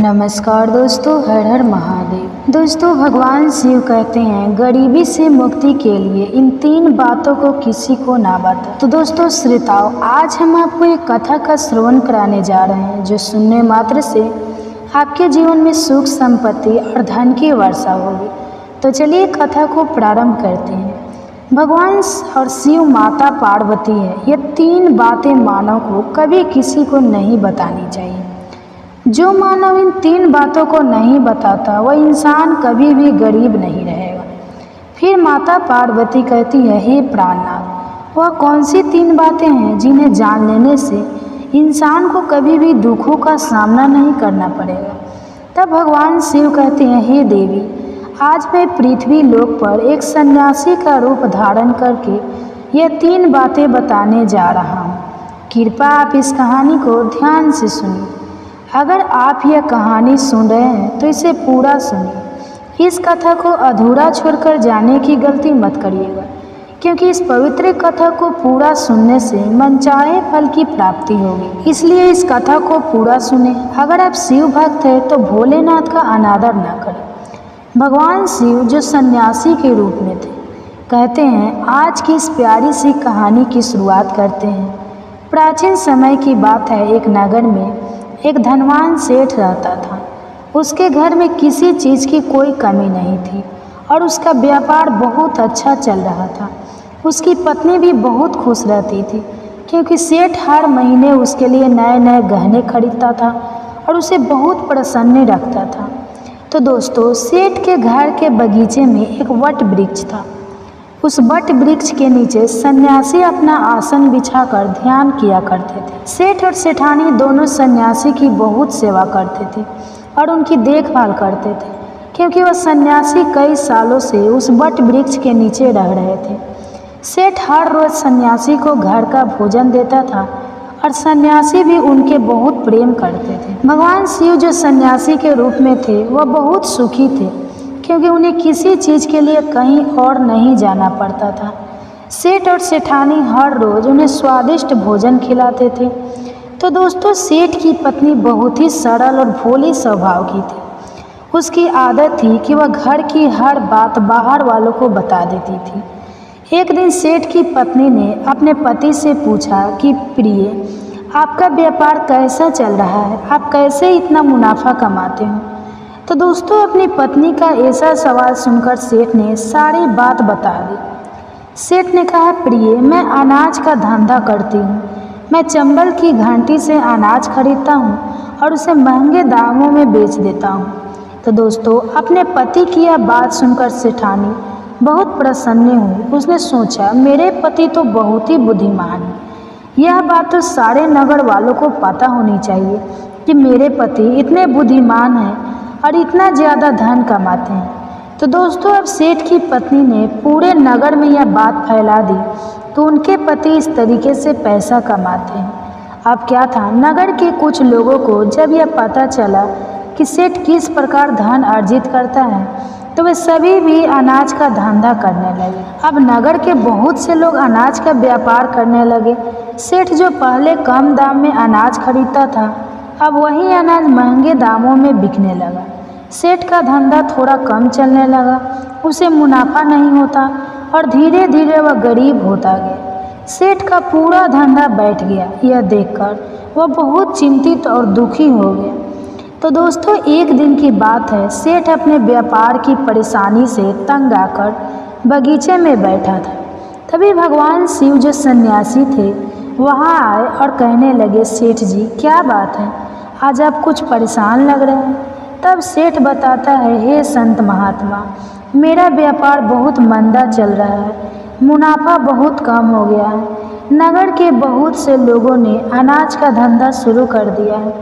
नमस्कार दोस्तों, हर हर महादेव। दोस्तों, भगवान शिव कहते हैं गरीबी से मुक्ति के लिए इन 3 बातों को किसी को ना बता। तो दोस्तों श्रोताओं, आज हम आपको एक कथा का श्रवण कराने जा रहे हैं जो सुनने मात्र से आपके जीवन में सुख, संपत्ति और धन की वर्षा होगी। तो चलिए कथा को प्रारंभ करते हैं। भगवान और शिव माता पार्वती है। ये 3 बातें मानव को कभी किसी को नहीं बतानी चाहिए। जो मानव इन 3 बातों को नहीं बताता वह इंसान कभी भी गरीब नहीं रहेगा। फिर माता पार्वती कहती है, हे प्राणनाथ, वह कौन सी 3 बातें हैं जिन्हें जान लेने से इंसान को कभी भी दुखों का सामना नहीं करना पड़ेगा। तब भगवान शिव कहते हैं, हे देवी, आज मैं पृथ्वी लोक पर एक सन्यासी का रूप धारण करके यह 3 बातें बताने जा रहा हूँ। कृपया आप इस कहानी को ध्यान से सुनिए। अगर आप यह कहानी सुन रहे हैं तो इसे पूरा सुनिए। इस कथा को अधूरा छोड़कर जाने की गलती मत करिएगा, क्योंकि इस पवित्र कथा को पूरा सुनने से मनचाहे फल की प्राप्ति होगी। इसलिए इस कथा को पूरा सुने। अगर आप शिव भक्त हैं तो भोलेनाथ का अनादर ना करें। भगवान शिव जो सन्यासी के रूप में थे, कहते हैं आज की इस प्यारी सी कहानी की शुरुआत करते हैं। प्राचीन समय की बात है। एक नगर में एक धनवान सेठ रहता था। उसके घर में किसी चीज़ की कोई कमी नहीं थी और उसका व्यापार बहुत अच्छा चल रहा था। उसकी पत्नी भी बहुत खुश रहती थी, क्योंकि सेठ हर महीने उसके लिए नए नए गहने खरीदता था और उसे बहुत प्रसन्न रखता था। तो दोस्तों, सेठ के घर के बगीचे में एक वट वृक्ष था। उस वट वृक्ष के नीचे सन्यासी अपना आसन बिछाकर ध्यान किया करते थे। सेठ और सेठानी दोनों सन्यासी की बहुत सेवा करते थे और उनकी देखभाल करते थे, क्योंकि वह सन्यासी कई सालों से उस वट वृक्ष के नीचे रह रहे थे। सेठ हर रोज सन्यासी को घर का भोजन देता था और सन्यासी भी उनके बहुत प्रेम करते थे। भगवान शिव जो सन्यासी के रूप में थे वह बहुत सुखी थे, क्योंकि उन्हें किसी चीज़ के लिए कहीं और नहीं जाना पड़ता था। सेठ और सेठानी हर रोज़ उन्हें स्वादिष्ट भोजन खिलाते थे। तो दोस्तों, सेठ की पत्नी बहुत ही सरल और भोली स्वभाव की थी। उसकी आदत थी कि वह घर की हर बात बाहर वालों को बता देती थी। एक दिन सेठ की पत्नी ने अपने पति से पूछा कि प्रिय, आपका व्यापार कैसा चल रहा है? आप कैसे इतना मुनाफा कमाते हो? तो दोस्तों, अपनी पत्नी का ऐसा सवाल सुनकर सेठ ने सारी बात बता दी। सेठ ने कहा, प्रिय, मैं अनाज का धंधा करती हूँ। मैं चंबल की घंटी से अनाज खरीदता हूँ और उसे महंगे दामों में बेच देता हूँ। तो दोस्तों, अपने पति की यह बात सुनकर सेठानी बहुत प्रसन्न हुई। उसने सोचा, मेरे पति तो बहुत ही बुद्धिमान है। यह बात तो सारे नगर वालों को पता होनी चाहिए कि मेरे पति इतने बुद्धिमान हैं और इतना ज़्यादा धन कमाते हैं। तो दोस्तों, अब सेठ की पत्नी ने पूरे नगर में यह बात फैला दी तो उनके पति इस तरीके से पैसा कमाते हैं। अब क्या था, नगर के कुछ लोगों को जब यह पता चला कि सेठ किस प्रकार धन अर्जित करता है तो वे सभी भी अनाज का धंधा करने लगे। अब नगर के बहुत से लोग अनाज का व्यापार करने लगे। सेठ जो पहले कम दाम में अनाज खरीदता था, अब वही अनाज महंगे दामों में बिकने लगा। सेठ का धंधा थोड़ा कम चलने लगा, उसे मुनाफा नहीं होता और धीरे धीरे वह गरीब होता गया। सेठ का पूरा धंधा बैठ गया। यह देखकर वह बहुत चिंतित और दुखी हो गया। तो दोस्तों, एक दिन की बात है। सेठ अपने व्यापार की परेशानी से तंग आकर बगीचे में बैठा था। तभी भगवान शिव जो सन्यासी थे वहाँ आए और कहने लगे, सेठ जी, क्या बात है, आज आप कुछ परेशान लग रहे हैं। तब सेठ बताता है, हे संत महात्मा, मेरा व्यापार बहुत मंदा चल रहा है। मुनाफा बहुत कम हो गया है। नगर के बहुत से लोगों ने अनाज का धंधा शुरू कर दिया है,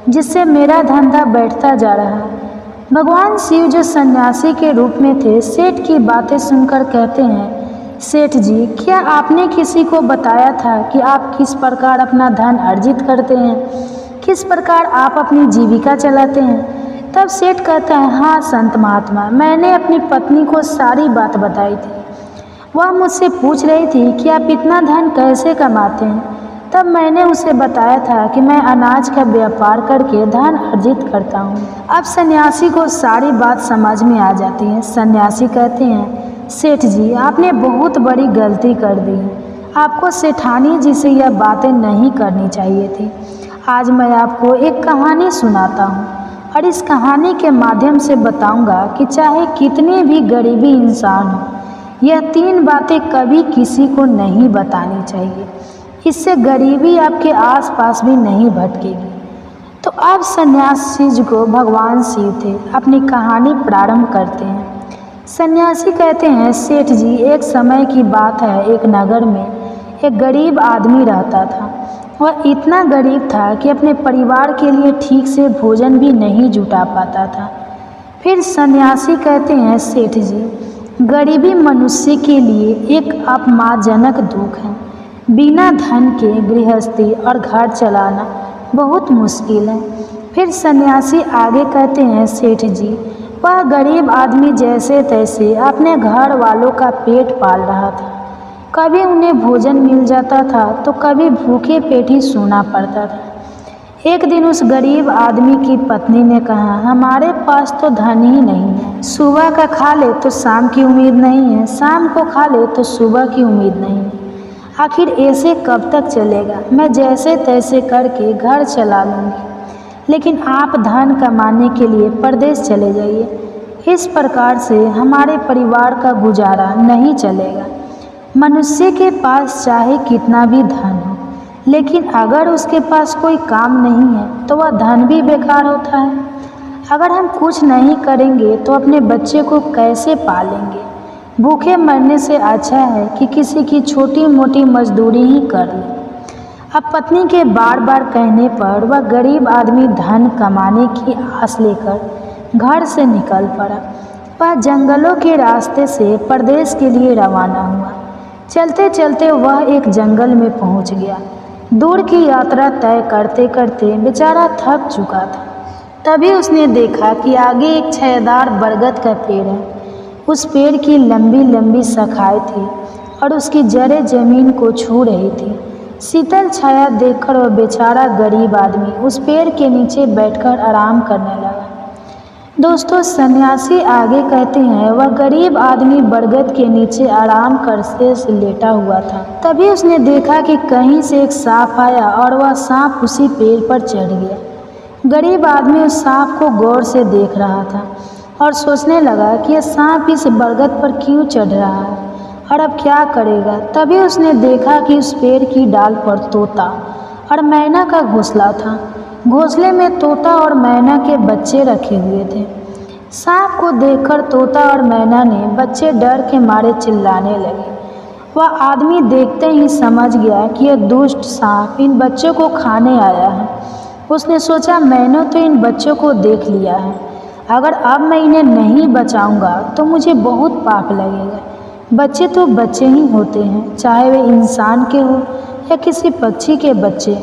जिससे मेरा धंधा बैठता जा रहा है। भगवान शिव जो सन्यासी के रूप में थे, सेठ की बातें सुनकर कहते हैं, सेठ जी, क्या आपने किसी को बताया था कि आप किस प्रकार अपना धन अर्जित करते हैं, किस प्रकार आप अपनी जीविका चलाते हैं? तब सेठ कहता है, हाँ संत महात्मा, मैंने अपनी पत्नी को सारी बात बताई थी। वह मुझसे पूछ रही थी कि आप इतना धन कैसे कमाते हैं। तब मैंने उसे बताया था कि मैं अनाज का व्यापार करके धन अर्जित करता हूँ। अब सन्यासी को सारी बात समझ में आ जाती है। सन्यासी कहते हैं, सेठ जी आपने बहुत बड़ी गलती कर दी है। आपको सेठानी जी से यह बातें नहीं करनी चाहिए थी। आज मैं आपको एक कहानी सुनाता हूँ और इस कहानी के माध्यम से बताऊंगा कि चाहे कितने भी गरीबी इंसान हो, यह 3 बातें कभी किसी को नहीं बतानी चाहिए। इससे गरीबी आपके आसपास भी नहीं भटकेगी। तो अब सन्यासी जी को भगवान शिव थे। अपनी कहानी प्रारंभ करते हैं। सन्यासी कहते हैं, सेठ जी एक समय की बात है, एक नगर में एक गरीब आदमी रहता था। वह इतना गरीब था कि अपने परिवार के लिए ठीक से भोजन भी नहीं जुटा पाता था। फिर सन्यासी कहते हैं, सेठ जी गरीबी मनुष्य के लिए एक अपमानजनक दुख है। बिना धन के गृहस्थी और घर चलाना बहुत मुश्किल है। फिर सन्यासी आगे कहते हैं, सेठ जी वह गरीब आदमी जैसे तैसे अपने घर वालों का पेट पाल रहा था। कभी उन्हें भोजन मिल जाता था तो कभी भूखे पेट ही सोना पड़ता था। एक दिन उस गरीब आदमी की पत्नी ने कहा, हमारे पास तो धन ही नहीं है। सुबह का खा ले तो शाम की उम्मीद नहीं है, शाम को खा ले तो सुबह की उम्मीद नहीं है। आखिर ऐसे कब तक चलेगा? मैं जैसे तैसे करके घर चला लूँगी, लेकिन आप धन कमाने के लिए परदेश चले जाइए। इस प्रकार से हमारे परिवार का गुजारा नहीं चलेगा। मनुष्य के पास चाहे कितना भी धन हो, लेकिन अगर उसके पास कोई काम नहीं है तो वह धन भी बेकार होता है। अगर हम कुछ नहीं करेंगे तो अपने बच्चे को कैसे पालेंगे? भूखे मरने से अच्छा है कि किसी की छोटी मोटी मजदूरी ही कर ले। अब पत्नी के बार बार कहने पर वह गरीब आदमी धन कमाने की आस लेकर घर से निकल पड़ा। वह जंगलों के रास्ते से परदेश के लिए रवाना हुआ। चलते चलते वह एक जंगल में पहुंच गया। दूर की यात्रा तय करते करते बेचारा थक चुका था। तभी उसने देखा कि आगे एक छायादार बरगद का पेड़ है। उस पेड़ की लंबी लंबी शाखाएं थी और उसकी जड़ें जमीन को छू रही थी। शीतल छाया देखकर वह बेचारा गरीब आदमी उस पेड़ के नीचे बैठकर आराम करने लगा। दोस्तों, सन्यासी आगे कहते हैं, वह गरीब आदमी बरगद के नीचे आराम करते से लेटा हुआ था। तभी उसने देखा कि कहीं से एक सांप आया और वह सांप उसी पेड़ पर चढ़ गया। गरीब आदमी उस सांप को गौर से देख रहा था और सोचने लगा कि यह सांप इस बरगद पर क्यों चढ़ रहा है और अब क्या करेगा। तभी उसने देखा कि उस पेड़ की डाल पर तोता और मैना का घोंसला था। घोंसले में तोता और मैना के बच्चे रखे हुए थे। सांप को देखकर तोता और मैना ने बच्चे डर के मारे चिल्लाने लगे। वह आदमी देखते ही समझ गया कि यह दुष्ट सांप इन बच्चों को खाने आया है। उसने सोचा, मैंने तो इन बच्चों को देख लिया है, अगर अब मैं इन्हें नहीं बचाऊंगा तो मुझे बहुत पाप लगेगा। बच्चे तो बच्चे ही होते हैं, चाहे वे इंसान के हो या किसी पक्षी के बच्चे।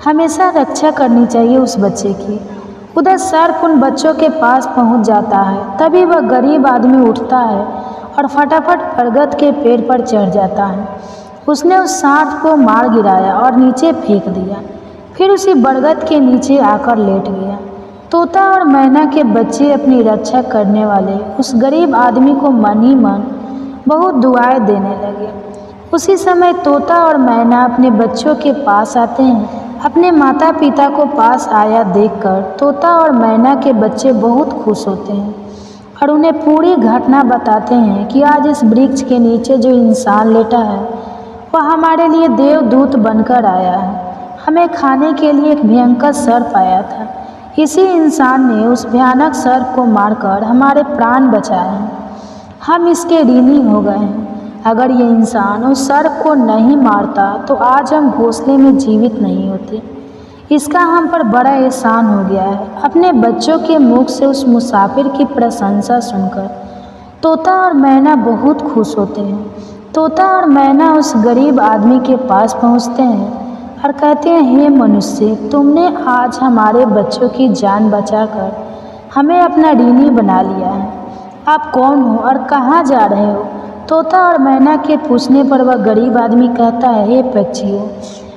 हमेशा रक्षा करनी चाहिए उस बच्चे की। उधर सर्प उन बच्चों के पास पहुंच जाता है। तभी वह गरीब आदमी उठता है और फटाफट बरगद के पेड़ पर चढ़ जाता है। उसने उस सांप को मार गिराया और नीचे फेंक दिया। फिर उसी बरगद के नीचे आकर लेट गया। तोता और मैना के बच्चे अपनी रक्षा करने वाले उस गरीब आदमी को मन ही मन बहुत दुआएं देने लगे। उसी समय तोता और मैना अपने बच्चों के पास आते हैं। अपने माता पिता को पास आया देखकर तोता और मैना के बच्चे बहुत खुश होते हैं और उन्हें पूरी घटना बताते हैं कि आज इस वृक्ष के नीचे जो इंसान लेटा है वह हमारे लिए देवदूत बनकर आया है। हमें खाने के लिए एक भयंकर सर्प आया था। इसी इंसान ने उस भयानक सर्प को मारकर हमारे प्राण बचाए हैं। हम इसके ऋणी हो गए हैं। अगर ये इंसान उस सर्प को नहीं मारता तो आज हम घोंसले में जीवित नहीं होते। इसका हम पर बड़ा एहसान हो गया है। अपने बच्चों के मुख से उस मुसाफिर की प्रशंसा सुनकर तोता और मैना बहुत खुश होते हैं। तोता और मैना उस गरीब आदमी के पास पहुंचते हैं और कहते हैं, हे मनुष्य, तुमने आज हमारे बच्चों की जान बचाकर हमें अपना ऋणी बना लिया है। आप कौन हो और कहाँ जा रहे हो? तोता और मैना के पूछने पर वह गरीब आदमी कहता है, हे पक्षियों,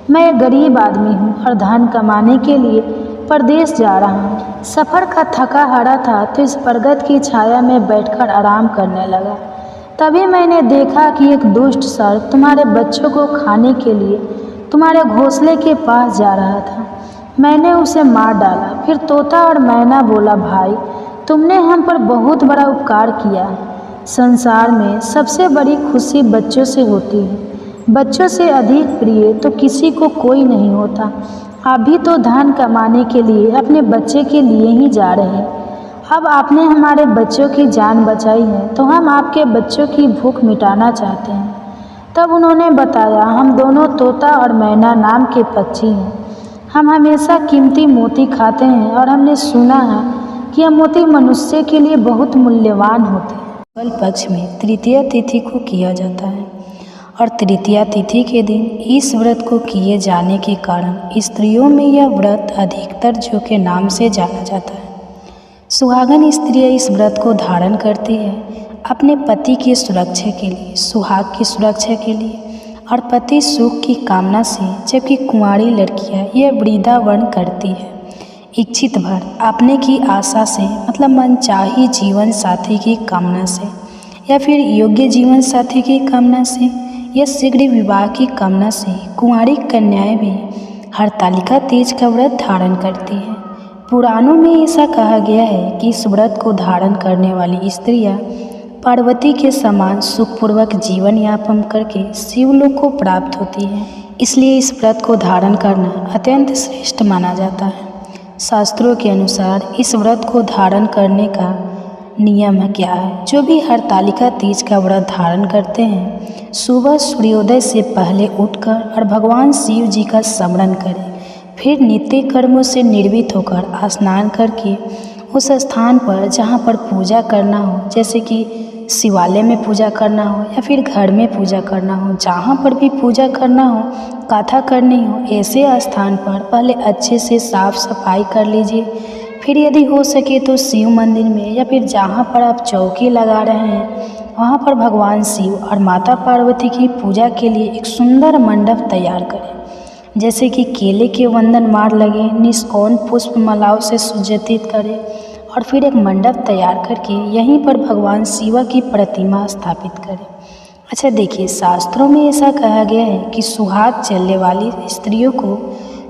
मैं एक गरीब आदमी हूँ और धन कमाने के लिए परदेश जा रहा हूँ। सफ़र का थका हारा था तो इस बरगद की छाया में बैठकर आराम करने लगा। तभी मैंने देखा कि एक दुष्ट सर्प तुम्हारे बच्चों को खाने के लिए तुम्हारे घोंसले के पास जा रहा था। मैंने उसे मार डाला। फिर तोता और मैना बोला, भाई तुमने हम पर बहुत बड़ा उपकार किया है। संसार में सबसे बड़ी खुशी बच्चों से होती है। बच्चों से अधिक प्रिय तो किसी को कोई नहीं होता। आप भी तो धन कमाने के लिए अपने बच्चे के लिए ही जा रहे हैं। अब आपने हमारे बच्चों की जान बचाई है तो हम आपके बच्चों की भूख मिटाना चाहते हैं। तब उन्होंने बताया, हम दोनों तोता और मैना नाम के पक्षी हैं। हम हमेशा कीमती मोती खाते हैं और हमने सुना है कि यह मोती मनुष्य के लिए बहुत मूल्यवान होते हैं। कल पक्ष में तृतीया तिथि को किया जाता है और तृतीया तिथि के दिन इस व्रत को किए जाने के कारण स्त्रियों में यह व्रत अधिकतर जो के नाम से जाना जाता है। सुहागन स्त्रियाँ इस व्रत को धारण करती है अपने पति की सुरक्षा के लिए, सुहाग की सुरक्षा के लिए और पति सुख की कामना से, जबकि कुंवारी लड़कियाँ यह वृंदावन करती है इच्छित भर अपने की आशा से, मतलब मनचाही जीवन साथी की कामना से या फिर योग्य जीवन साथी की कामना से या शीघ्र विवाह की कामना से कुंवारी कन्याएं भी हरतालिका तीज का व्रत धारण करती हैं। पुराणों में ऐसा कहा गया है कि इस व्रत को धारण करने वाली स्त्रियां पार्वती के समान सुखपूर्वक जीवन यापन करके शिवलोक को प्राप्त होती हैं। इसलिए इस व्रत को धारण करना अत्यंत श्रेष्ठ माना जाता है। शास्त्रों के अनुसार इस व्रत को धारण करने का नियम क्या है? जो भी हरतालिका तीज का व्रत धारण करते हैं सुबह सूर्योदय से पहले उठकर और भगवान शिव जी का स्मरण करें, फिर नित्य कर्मों से निर्वित होकर स्नान करके उस स्थान पर जहाँ पर पूजा करना हो, जैसे कि शिवालय में पूजा करना हो या फिर घर में पूजा करना हो, जहाँ पर भी पूजा करना हो, कथा करनी हो, ऐसे स्थान पर पहले अच्छे से साफ सफाई कर लीजिए। फिर यदि हो सके तो शिव मंदिर में या फिर जहाँ पर आप चौकी लगा रहे हैं वहाँ पर भगवान शिव और माता पार्वती की पूजा के लिए एक सुंदर मंडप तैयार करें, जैसे कि केले के वंदन मार लगे, निष्कौन पुष्प मालाओं से सुज्जित करें और फिर एक मंडप तैयार करके यहीं पर भगवान शिव की प्रतिमा स्थापित करें। अच्छा देखिए, शास्त्रों में ऐसा कहा गया है कि सुहाग चलने वाली स्त्रियों को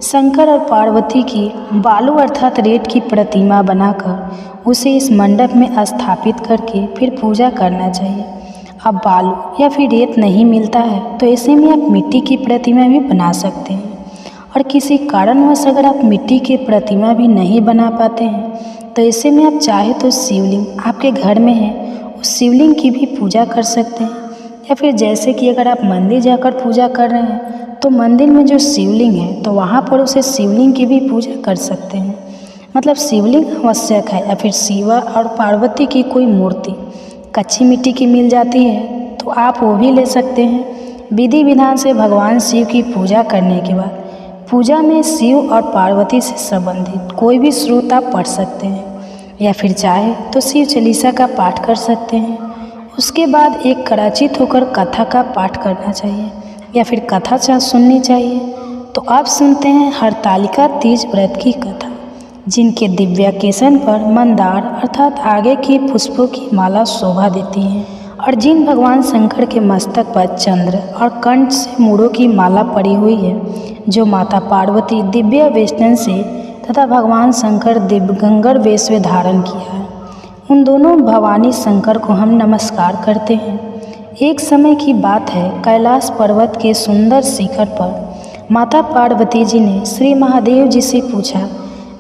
शंकर और पार्वती की बालू अर्थात रेत की प्रतिमा बनाकर उसे इस मंडप में स्थापित करके फिर पूजा करना चाहिए। अब बालू या फिर रेत नहीं मिलता है तो ऐसे में आप मिट्टी की प्रतिमा भी बना सकते हैं। और किसी कारणवश अगर आप मिट्टी की प्रतिमा भी नहीं बना पाते हैं तो ऐसे में आप चाहे तो शिवलिंग आपके घर में है उस शिवलिंग की भी पूजा कर सकते हैं। या फिर जैसे कि अगर आप मंदिर जाकर पूजा कर रहे हैं तो मंदिर में जो शिवलिंग है तो वहाँ पर उसे शिवलिंग की भी पूजा कर सकते हैं। मतलब शिवलिंग आवश्यक है या फिर शिव और पार्वती की कोई मूर्ति कच्ची मिट्टी की मिल जाती है तो आप वो भी ले सकते हैं। विधि विधान से भगवान शिव की पूजा करने के बाद पूजा में शिव और पार्वती से संबंधित कोई भी श्लोक आप पढ़ सकते हैं या फिर चाहे तो शिव चालीसा का पाठ कर सकते हैं। उसके बाद एक कराचित होकर कथा का पाठ करना चाहिए या फिर कथा सुननी चाहिए। तो आप सुनते हैं हरतालिका तीज व्रत की कथा, जिनके दिव्य केसन पर मंदार अर्थात आगे की पुष्पों की माला शोभा देती है और जिन भगवान शंकर के मस्तक पर चंद्र और कंठ से मूड़ों की माला पड़ी हुई है, जो माता पार्वती दिव्य वेष्टन से तथा भगवान शंकर दिव्यंगर वेश में धारण किया है, उन दोनों भवानी शंकर को हम नमस्कार करते हैं। एक समय की बात है, कैलाश पर्वत के सुंदर शिखर पर माता पार्वती जी ने श्री महादेव जी से पूछा,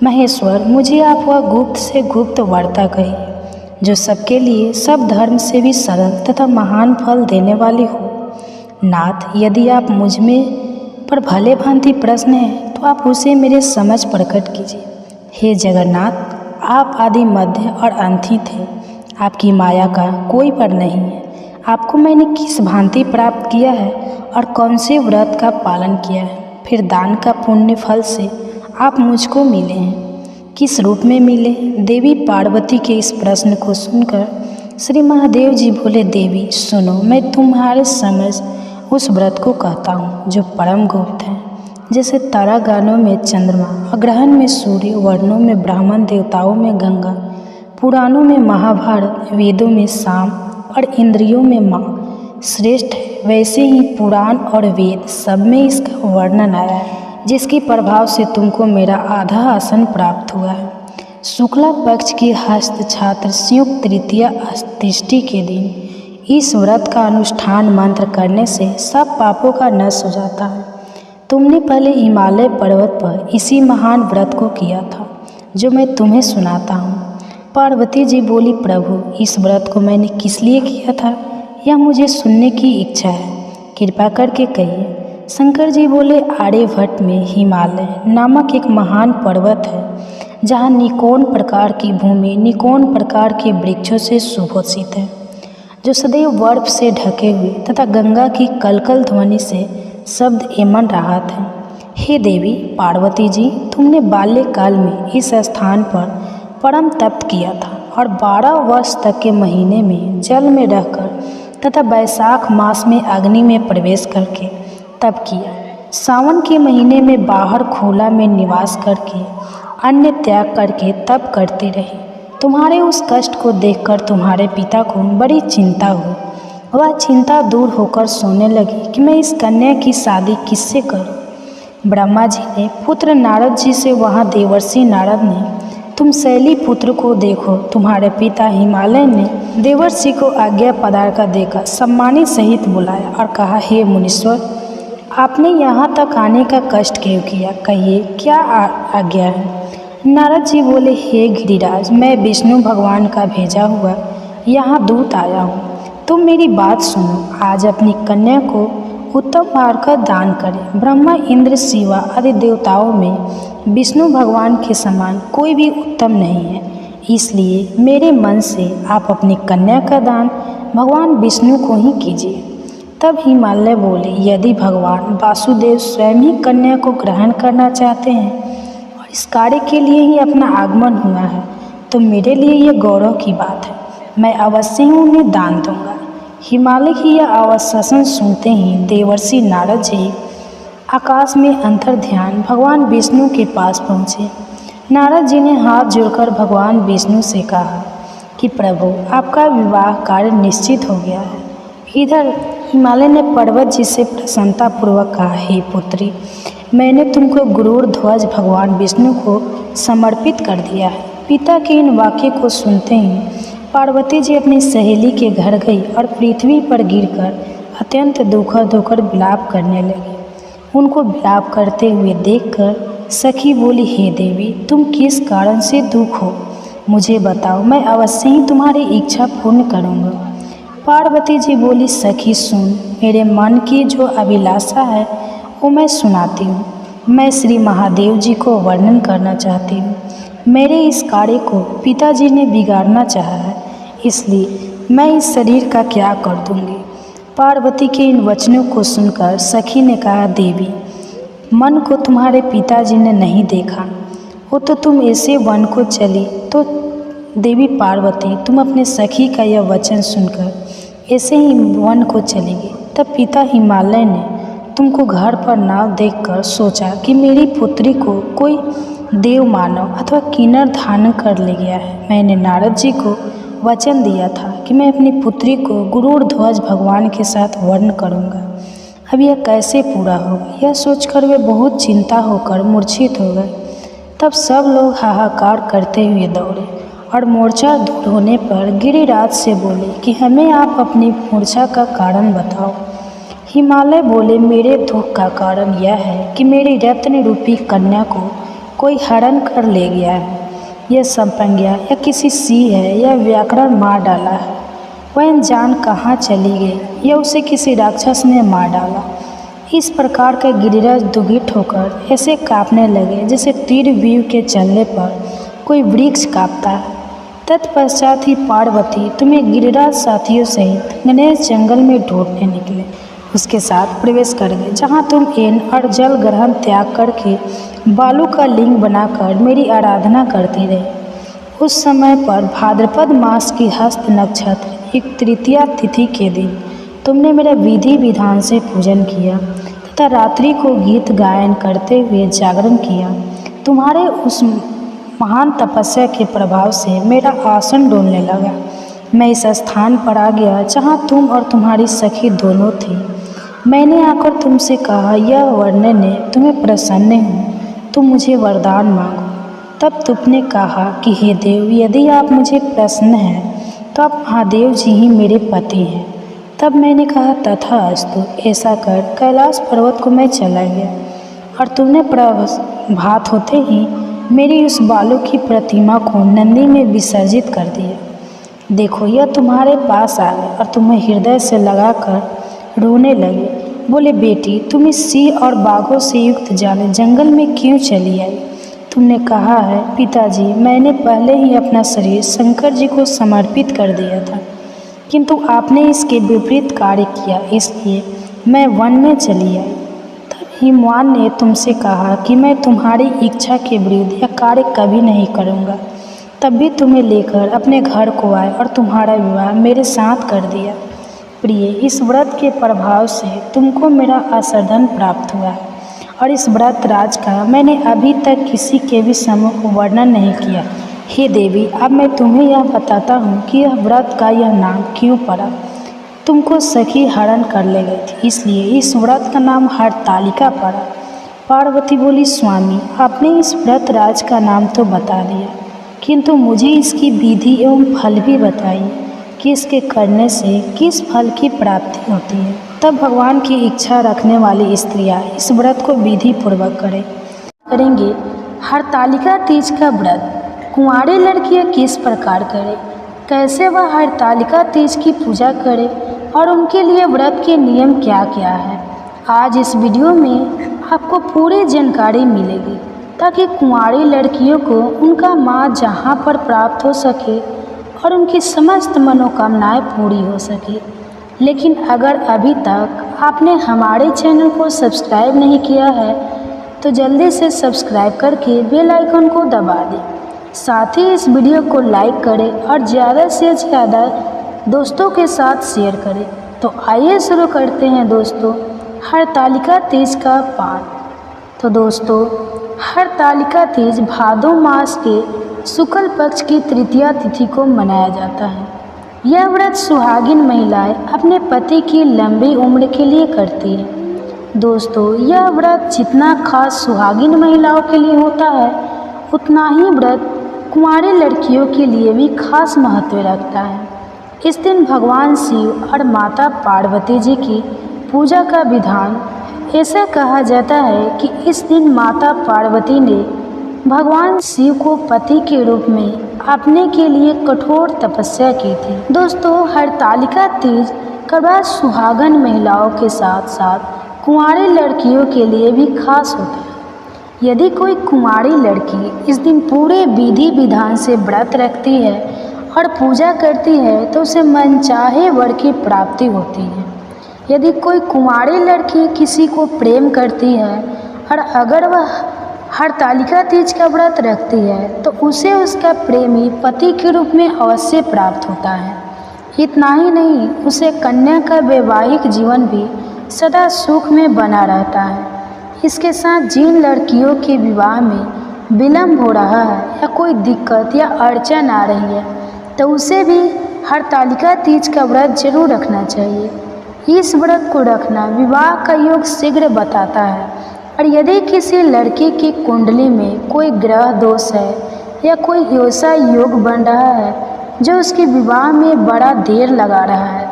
महेश्वर मुझे आप वह गुप्त से गुप्त वार्ता कहिए जो सबके लिए सब धर्म से भी सरल तथा महान फल देने वाली हो। नाथ, यदि आप मुझ में पर भले भांति प्रश्न है तो आप उसे मेरे समझ प्रकट कीजिए। हे जगन्नाथ, आप आदि मध्य और अंत ही थे, आपकी माया का कोई पर नहीं है। आपको मैंने किस भांति प्राप्त किया है और कौन से व्रत का पालन किया है, फिर दान का पुण्य फल से आप मुझको मिले हैं, किस रूप में मिले? देवी पार्वती के इस प्रश्न को सुनकर श्री महादेव जी बोले, देवी सुनो, मैं तुम्हारे समझ उस व्रत को कहता हूँ जो परम गुप्त है, जैसे तारागणों में चंद्रमा, अग्रहण में सूर्य, वर्णों में ब्राह्मण, देवताओं में गंगा, पुराणों में महाभारत, वेदों में साम और इंद्रियों में माँ श्रेष्ठ है, वैसे ही पुराण और वेद सब में इसका वर्णन आया है, जिसके प्रभाव से तुमको मेरा आधा आसन प्राप्त हुआ है। शुक्ला पक्ष की हस्त छात्र संयुक्त तृतीया अष्टि के दिन इस व्रत का अनुष्ठान मंत्र करने से सब पापों का नाश हो जाता है। तुमने पहले हिमालय पर्वत पर इसी महान व्रत को किया था जो मैं तुम्हें सुनाता हूँ। पार्वती जी बोली, प्रभु इस व्रत को मैंने किस लिए किया था यह मुझे सुनने की इच्छा है, कृपा करके कहिए। शंकर जी बोले, आर्यभट्ट में हिमालय नामक एक महान पर्वत है जहाँ निकोन प्रकार की भूमि निकोन प्रकार के वृक्षों से सुभूषित है, जो सदैव बर्फ से ढके हुए तथा गंगा की कलकल ध्वनि से शब्द एमन राहत है। हे देवी पार्वती जी, तुमने बाल्यकाल में इस स्थान पर परम तप किया था और 12 वर्ष तक के महीने में जल में रहकर तथा वैशाख मास में अग्नि में प्रवेश करके तप किया। सावन के महीने में बाहर खोला में निवास करके अन्न त्याग करके तप करती रही। तुम्हारे उस कष्ट को देखकर तुम्हारे पिता को बड़ी चिंता हुई। वह चिंता दूर होकर सोने लगी कि मैं इस कन्या की शादी किससे करूं। ब्रह्मा जी ने पुत्र नारद जी से वहाँ देवर्षि नारद ने, तुम शैली पुत्र को देखो। तुम्हारे पिता हिमालय ने देवर्षि को आज्ञा पदार्थ देकर सम्मानी सहित बुलाया और कहा, हे मुनीश्वर, आपने यहाँ तक आने का कष्ट क्यों किया, कहिए क्या आज्ञा है। नारद जी बोले, हे गिरिराज, मैं विष्णु भगवान का भेजा हुआ यहाँ दूत आया हूँ। तुम मेरी बात सुनो। आज अपनी कन्या को उत्तम आहार का दान करें। ब्रह्मा, इंद्र, शिवा आदि देवताओं में विष्णु भगवान के समान कोई भी उत्तम नहीं है, इसलिए मेरे मन से आप अपनी कन्या का दान भगवान विष्णु को ही कीजिए। तब हिमालय बोले, यदि भगवान वासुदेव स्वयं ही कन्या को ग्रहण करना चाहते हैं और इस कार्य के लिए ही अपना आगमन हुआ है, तो मेरे लिए यह गौरव की बात है। मैं अवश्य ही उन्हें दान दूंगा। हिमालय की यह आश्वासन सुनते ही देवर्षि नारद जी आकाश में अंतर ध्यान भगवान विष्णु के पास पहुँचे। नारद जी ने हाथ जोड़कर भगवान विष्णु से कहा कि प्रभु, आपका विवाह कार्य निश्चित हो गया है। इधर हिमालय ने पर्वत जी से प्रसन्नतापूर्वक कहा, हे पुत्री, मैंने तुमको गुरूर ध्वज भगवान विष्णु को समर्पित कर दिया है। पिता के इन वाक्य को सुनते ही पार्वती जी अपनी सहेली के घर गई और पृथ्वी पर गिरकर अत्यंत दुखद होकर विलाप करने लगी। उनको विलाप करते हुए देखकर सखी बोली, हे देवी, तुम किस कारण से दुख हो, मुझे बताओ, मैं अवश्य ही तुम्हारी इच्छा पूर्ण करूँगा। पार्वती जी बोली, सखी सुन, मेरे मन की जो अभिलाषा है वो मैं सुनाती हूँ। मैं श्री महादेव जी को वर्णन करना चाहती हूँ। मेरे इस कार्य को पिताजी ने बिगाड़ना चाहा है, इसलिए मैं इस शरीर का क्या कर दूंगी। पार्वती के इन वचनों को सुनकर सखी ने कहा, देवी, मन को तुम्हारे पिताजी ने नहीं देखा, वो तो तुम ऐसे वन को चली। तो देवी पार्वती, तुम अपने सखी का यह वचन सुनकर ऐसे ही वन को चली गई। तब पिता हिमालय ने तुमको घर पर नाव देखकर सोचा कि मेरी पुत्री को कोई देव मानव अथवा किन्नर धारण कर ले गया है। मैंने नारद जी को वचन दिया था कि मैं अपनी पुत्री को गुरूर ध्वज भगवान के साथ वर्ण करूंगा। अब यह कैसे पूरा होगा, यह सोचकर वे बहुत चिंता होकर मूर्छित हो गए। तब सब लोग हाहाकार करते हुए दौड़े और मूर्छा दूर होने पर गिरिराज से बोले कि हमें आप अपनी मूर्छा का कारण बताओ। हिमालय बोले, मेरे दुख का कारण यह है कि मेरी रत्न रूपी कन्या को कोई हरण कर ले गया है। यह संप्रज्ञा या किसी सिंह है या व्याकरण मार डाला है। वह जान कहाँ चली गई या उसे किसी राक्षस ने मार डाला। इस प्रकार के गिरिराज दुखित होकर ऐसे कांपने लगे जैसे तीर व्यूह के चलने पर कोई वृक्ष कांपता है। तत्पश्चात ही पार्वती तुम्हें गिरिराज साथियों सहित घने जंगल में ढूंढने निकले। उसके साथ प्रवेश कर गए, जहाँ तुम एन और जल ग्रहण त्याग करके बालू का लिंग बनाकर मेरी आराधना करती रही। उस समय पर भाद्रपद मास की हस्त नक्षत्र एक तृतीया तिथि के दिन तुमने मेरा विधि विधान से पूजन किया तथा रात्रि को गीत गायन करते हुए जागरण किया। तुम्हारे उस महान तपस्या के प्रभाव से मेरा आसन डोलने लगा। मैं इस स्थान पर आ गया जहाँ तुम और तुम्हारी सखी दोनों थी। मैंने आकर तुमसे कहा, यह वरने ने तुम्हें प्रसन्न हूँ, तुम मुझे वरदान मांगो। तब तुमने कहा कि हे देव, यदि आप मुझे प्रसन्न हैं तो आप महादेव जी ही मेरे पति हैं। तब मैंने कहा, तथास्तु। ऐसा कर कैलाश पर्वत को मैं चला गया और तुमने प्रभात होते ही मेरी उस बालू की प्रतिमा को नंदी में विसर्जित कर दिया। देखो, यह तुम्हारे पास आ गए और तुम्हें हृदय से लगाकर रोने लगे। बोले, बेटी, तुम इस सिंह और बाघों से युक्त जाने जंगल में क्यों चली आई? तुमने कहा है, पिताजी, मैंने पहले ही अपना शरीर शंकर जी को समर्पित कर दिया था, किंतु आपने इसके विपरीत कार्य किया, इसलिए मैं वन में चली आई। तब हिमवान ने तुमसे कहा कि मैं तुम्हारी इच्छा के विरुद्ध यह कार्य कभी नहीं करूँगा। तब भी तुम्हें लेकर अपने घर को आए और तुम्हारा विवाह मेरे साथ कर दिया। प्रिय, इस व्रत के प्रभाव से तुमको मेरा असरधन प्राप्त हुआ है और इस व्रत राज का मैंने अभी तक किसी के भी सम्मुख वर्णन नहीं किया। हे देवी, अब मैं तुम्हें यह बताता हूँ कि यह व्रत का यह नाम क्यों पड़ा। तुमको सखी हरण कर ले गई थी, इसलिए इस व्रत का नाम हरतालिका पड़ा। पार्वती बोली, स्वामी, आपने इस व्रत राज का नाम तो बता दिया, किंतु मुझे इसकी विधि एवं फल भी बताइए कि इसके करने से किस फल की प्राप्ति होती है। तब भगवान की इच्छा रखने वाली स्त्रियां इस व्रत को विधि पूर्वक करेंगे। हरतालिका तीज का व्रत कुंवारी लड़कियां किस प्रकार करें, कैसे वह हरतालिका तीज की पूजा करें और उनके लिए व्रत के नियम क्या क्या है, आज इस वीडियो में आपको पूरी जानकारी मिलेगी, ताकि कुंवारी लड़कियों को उनका माँ जहाँ पर प्राप्त हो सके और उनकी समस्त मनोकामनाएं पूरी हो सके। लेकिन अगर अभी तक आपने हमारे चैनल को सब्सक्राइब नहीं किया है तो जल्दी से सब्सक्राइब करके बेल आइकन को दबा दें। साथ ही इस वीडियो को लाइक करें और ज़्यादा से ज़्यादा दोस्तों के साथ शेयर करें। तो आइए शुरू करते हैं दोस्तों हरतालिका तीज का पाठ। तो दोस्तों, हरतालिका तीज भादो मास के शुक्ल पक्ष की तृतीया तिथि को मनाया जाता है। यह व्रत सुहागिन महिलाएं अपने पति की लंबी उम्र के लिए करती हैं। दोस्तों, यह व्रत जितना खास सुहागिन महिलाओं के लिए होता है, उतना ही व्रत कुंवारी लड़कियों के लिए भी खास महत्व रखता है। इस दिन भगवान शिव और माता पार्वती जी की पूजा का विधान ऐसा कहा जाता है कि इस दिन माता पार्वती ने भगवान शिव को पति के रूप में अपने के लिए कठोर तपस्या की थी। दोस्तों, हरतालिका तीज का व्रत सुहागन महिलाओं के साथ साथ कुंवारी लड़कियों के लिए भी खास होता है। यदि कोई कुंवारी लड़की इस दिन पूरे विधि विधान से व्रत रखती है और पूजा करती है तो उसे मनचाहे वर की प्राप्ति होती है। यदि कोई कुंवारी लड़की किसी को प्रेम करती है और अगर वह हरतालिका तीज का व्रत रखती है तो उसे उसका प्रेमी पति के रूप में अवश्य प्राप्त होता है। इतना ही नहीं, उसे कन्या का वैवाहिक जीवन भी सदा सुख में बना रहता है। इसके साथ जिन लड़कियों के विवाह में विलम्ब हो रहा है या कोई दिक्कत या अड़चन आ रही है तो उसे भी हरतालिका तीज का व्रत जरूर रखना चाहिए। इस व्रत को रखना विवाह का योग शीघ्र बताता है और यदि किसी लड़की की कुंडली में कोई ग्रह दोष है या कोई ऐसा योग बन रहा है जो उसके विवाह में बड़ा देर लगा रहा है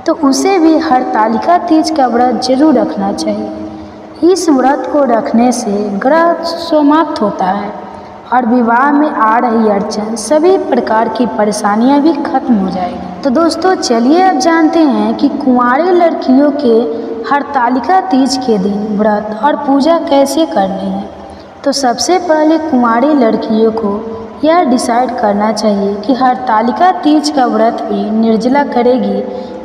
तो उसे भी हरतालिका तीज का व्रत जरूर रखना चाहिए। इस व्रत को रखने से ग्रह समाप्त होता है और विवाह में आ रही अड़चन, सभी प्रकार की परेशानियां भी खत्म हो जाएगी। तो दोस्तों, चलिए अब जानते हैं कि कुंवारी लड़कियों के हरतालिका तीज के दिन व्रत और पूजा कैसे करनी है। तो सबसे पहले कुंवारी लड़कियों को यह डिसाइड करना चाहिए कि हरतालिका तीज का व्रत भी निर्जला करेगी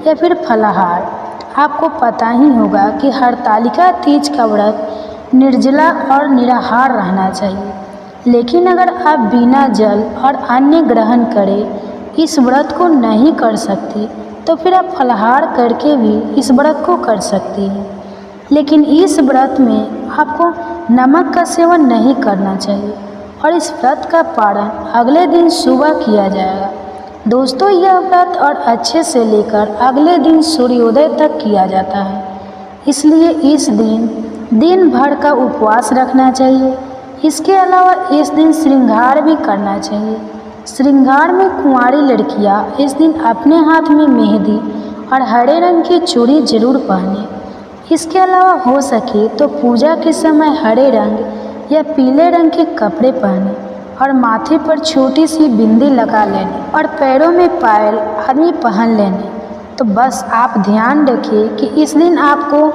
या फिर फलाहार। आपको पता ही होगा कि हरतालिका तीज का व्रत निर्जला और निराहार रहना चाहिए, लेकिन अगर आप बिना जल और अन्न ग्रहण करें इस व्रत को नहीं कर सकती तो फिर आप फलाहार करके भी इस व्रत को कर सकती हैं। लेकिन इस व्रत में आपको नमक का सेवन नहीं करना चाहिए और इस व्रत का पारण अगले दिन सुबह किया जाएगा। दोस्तों, यह व्रत और अच्छे से लेकर अगले दिन सूर्योदय तक किया जाता है, इसलिए इस दिन भर का उपवास रखना चाहिए। इसके अलावा इस दिन श्रृंगार भी करना चाहिए। श्रृंगार में कुंवारी लड़कियां इस दिन अपने हाथ में मेहंदी और हरे रंग की चूड़ी जरूर पहने। इसके अलावा हो सके तो पूजा के समय हरे रंग या पीले रंग के कपड़े पहने और माथे पर छोटी सी बिंदी लगा लेने और पैरों में पायल आदि पहन लेने। तो बस आप ध्यान रखिए कि इस दिन आपको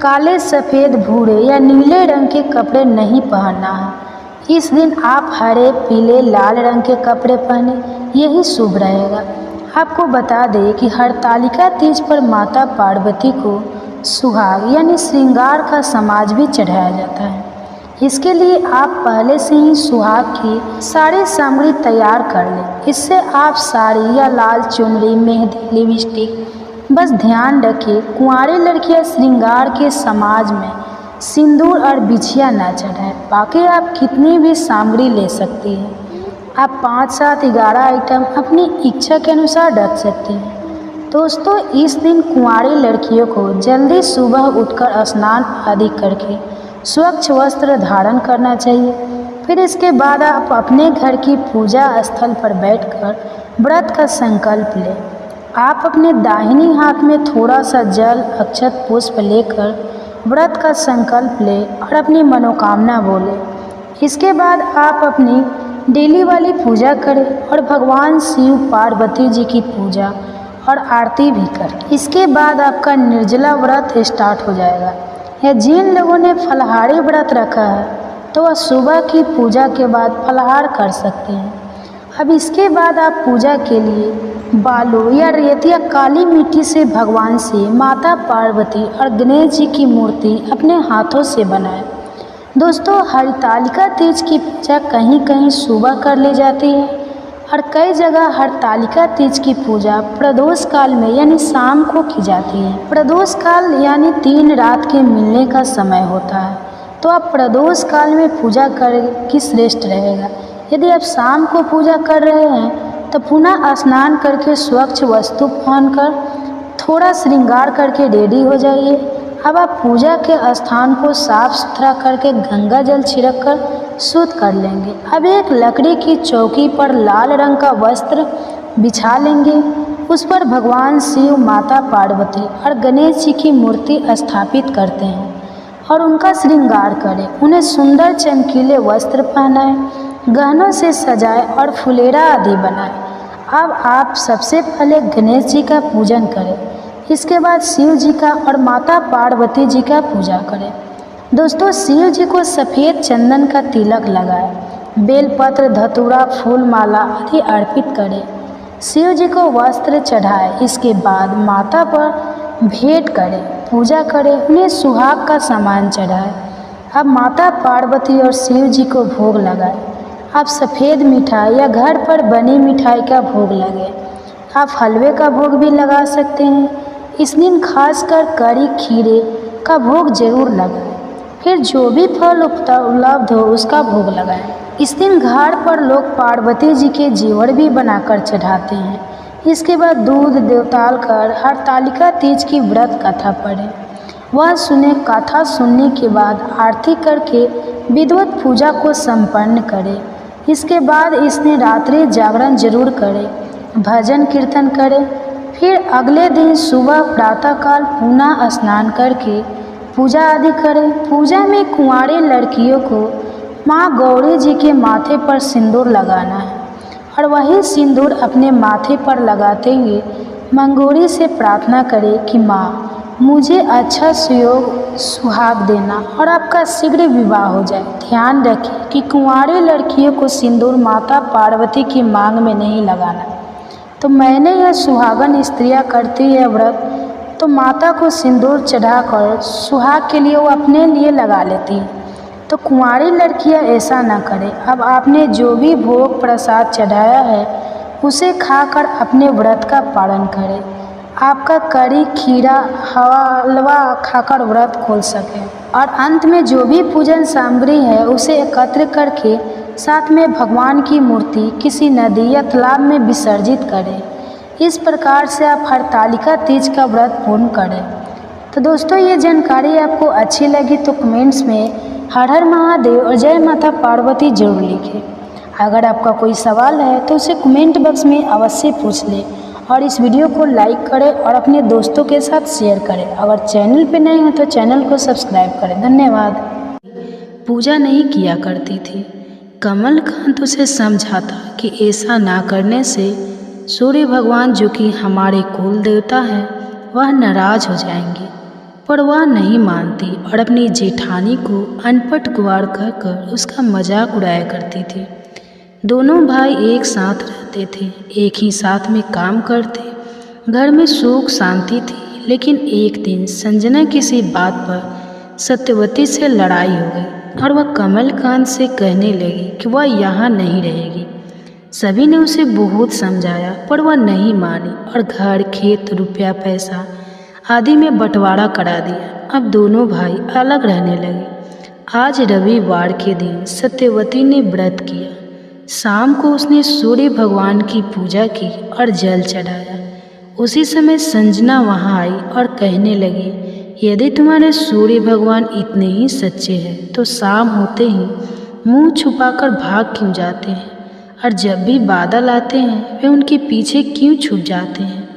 काले, सफ़ेद, भूरे या नीले रंग के कपड़े नहीं पहनना है। इस दिन आप हरे, पीले, लाल रंग के कपड़े पहने, यही शुभ रहेगा। आपको बता दें कि हरतालिका तीज पर माता पार्वती को सुहाग यानी श्रृंगार का समाज भी चढ़ाया जाता है। इसके लिए आप पहले से ही सुहाग की सारी सामग्री तैयार कर लें। इससे आप साड़ी या लाल चुनरी, मेहंदी, लिपस्टिक, बस ध्यान रखिए कुंवारी लड़कियां श्रृंगार के समाज में सिंदूर और बिछिया ना चढ़ाएं। बाकी आप कितनी भी सामग्री ले सकती हैं। आप 5, 7, 11 आइटम अपनी इच्छा के अनुसार रख सकते हैं। दोस्तों, इस दिन कुंवारी लड़कियों को जल्दी सुबह उठकर स्नान आदि करके स्वच्छ वस्त्र धारण करना चाहिए। फिर इसके बाद आप अपने घर की पूजा स्थल पर बैठकर व्रत का संकल्प लें। आप अपने दाहिनी हाथ में थोड़ा सा जल, अक्षत, पुष्प लेकर व्रत का संकल्प लें और अपनी मनोकामना बोलें। इसके बाद आप अपनी डेली वाली पूजा करें और भगवान शिव पार्वती जी की पूजा और आरती भी करें। इसके बाद आपका निर्जला व्रत स्टार्ट हो जाएगा। या जिन लोगों ने फलाहारी व्रत रखा है तो वह सुबह की पूजा के बाद फलाहार कर सकते हैं। अब इसके बाद आप पूजा के लिए बालू या रेत या काली मिट्टी से भगवान से माता पार्वती और गणेश जी की मूर्ति अपने हाथों से बनाएं। दोस्तों, हरतालिका तीज की पूजा कहीं कहीं सुबह कर ली जाती है और कई जगह हरतालिका तीज की पूजा प्रदोष काल में यानी शाम को की जाती है। प्रदोष काल यानी 3 रात के मिलने का समय होता है, तो आप प्रदोष काल में पूजा करें कि श्रेष्ठ रहेगा। यदि आप शाम को पूजा कर रहे हैं तो पुनः स्नान करके स्वच्छ वस्त्र पहनकर थोड़ा श्रृंगार करके रेडी हो जाइए। अब आप पूजा के स्थान को साफ सुथरा करके गंगा जल छिड़क कर शुद्ध कर लेंगे। अब एक लकड़ी की चौकी पर लाल रंग का वस्त्र बिछा लेंगे। उस पर भगवान शिव, माता पार्वती और गणेश जी की मूर्ति स्थापित करते हैं और उनका श्रृंगार करें। उन्हें सुंदर चमकीले वस्त्र पहनाएं, गहनों से सजाएं और फुलेरा आदि बनाएं। अब आप सबसे पहले गणेश जी का पूजन करें, इसके बाद शिव जी का और माता पार्वती जी का पूजा करें। दोस्तों, शिव जी को सफ़ेद चंदन का तिलक लगाएं, बेलपत्र, धतूरा, फूल माला आदि अर्पित करें। शिव जी को वस्त्र चढ़ाएं। इसके बाद माता पर भेंट करें, पूजा करें, उन्हें सुहाग का सामान चढ़ाएं। अब माता पार्वती और शिव जी को भोग लगाएं। आप सफ़ेद मिठाई या घर पर बनी मिठाई का भोग लगाएं। आप हलवे का भोग भी लगा सकते हैं। इस दिन खासकर करी, खीरे का भोग जरूर लगाएं। फिर जो भी फल उपलब्ध हो उसका भोग लगाएं। इस दिन घाट पर लोग पार्वती जी के जेवर भी बनाकर चढ़ाते हैं। इसके बाद दूध देवताल कर हरतालिका तीज की व्रत कथा पढ़ें। वह सुने। कथा सुनने के बाद आरती करके विधिवत पूजा को संपन्न करें। इसके बाद इसने रात्रि जागरण जरूर करें, भजन कीर्तन करें। फिर अगले दिन सुबह प्रातःकाल पुनः स्नान करके पूजा आदि करें। पूजा में कुंवारी लड़कियों को माँ गौरी जी के माथे पर सिंदूर लगाना है और वही सिंदूर अपने माथे पर लगाते हुए मंगोरी से प्रार्थना करें कि माँ मुझे अच्छा सुयोग सुहाग देना और आपका शीघ्र विवाह हो जाए। ध्यान रखें कि कुंवारी लड़कियों को सिंदूर माता पार्वती की मांग में नहीं लगाना। तो मैंने यह सुहागन स्त्रियां करती है व्रत, तो माता को सिंदूर चढ़ाकर सुहाग के लिए वो अपने लिए लगा लेती है। तो कुंवारी लड़कियां ऐसा ना करें। अब आपने जो भी भोग प्रसाद चढ़ाया है उसे खाकर अपने व्रत का पालन करें। आपका कड़ी खीरा हलवा खाकर व्रत खोल सकें। और अंत में जो भी पूजन सामग्री है उसे एकत्र करके साथ में भगवान की मूर्ति किसी नदी या तालाब में विसर्जित करें। इस प्रकार से आप हरतालिका तीज का व्रत पूर्ण करें। तो दोस्तों, ये जानकारी आपको अच्छी लगी तो कमेंट्स में हर हर महादेव और जय माता पार्वती जरूर लिखें। अगर आपका कोई सवाल है तो उसे कमेंट बॉक्स में अवश्य पूछ लें और इस वीडियो को लाइक करें और अपने दोस्तों के साथ शेयर करें। अगर चैनल पर नए हैं तो चैनल को सब्सक्राइब करें। धन्यवाद। पूजा नहीं किया करती थी। कमलकांत उसे समझाता कि ऐसा ना करने से सूर्य भगवान जो कि हमारे कुल देवता हैं वह नाराज हो जाएंगे, पर वह नहीं मानती और अपनी जेठानी को अनपढ़ गुआर कहकर उसका मजाक उड़ाया करती थी। दोनों भाई एक साथ रहते थे, एक ही साथ में काम करते, घर में सुख शांति थी। लेकिन एक दिन संजना किसी बात पर सत्यवती से लड़ाई हो गई और वह कमलकांत से कहने लगी कि वह यहाँ नहीं रहेगी। सभी ने उसे बहुत समझाया पर वह नहीं मानी और घर खेत रुपया पैसा आदि में बंटवारा करा दिया। अब दोनों भाई अलग रहने लगे। आज रविवार के दिन सत्यवती ने व्रत किया। शाम को उसने सूर्य भगवान की पूजा की और जल चढ़ाया। उसी समय संजना वहां आई और कहने लगी, यदि तुम्हारे सूर्य भगवान इतने ही सच्चे हैं तो शाम होते ही मुंह छुपाकर भाग क्यों जाते हैं, और जब भी बादल आते हैं वे उनके पीछे क्यों छुप जाते हैं?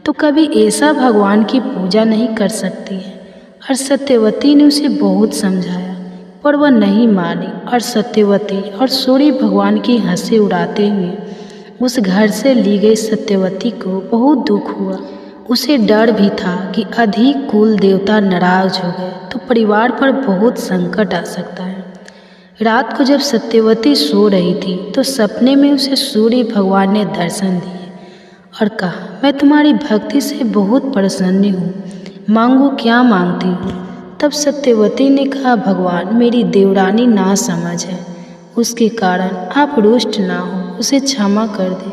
तो कभी ऐसा भगवान की पूजा नहीं कर सकती है। और सत्यवती ने उसे बहुत समझाया पर वह नहीं मानी और सत्यवती और सूर्य भगवान की हंसी उड़ाते हुए उस घर से ली गई। सत्यवती को बहुत दुख हुआ। उसे डर भी था कि अधिक कुल देवता नाराज हो गए तो परिवार पर बहुत संकट आ सकता है। रात को जब सत्यवती सो रही थी तो सपने में उसे सूर्य भगवान ने दर्शन दिए और कहा, मैं तुम्हारी भक्ति से बहुत प्रसन्न हूँ, मांगो क्या मांगती हो। तब सत्यवती ने कहा, भगवान मेरी देवरानी ना समझ है, उसके कारण आप रुष्ट ना हो, उसे क्षमा कर दे।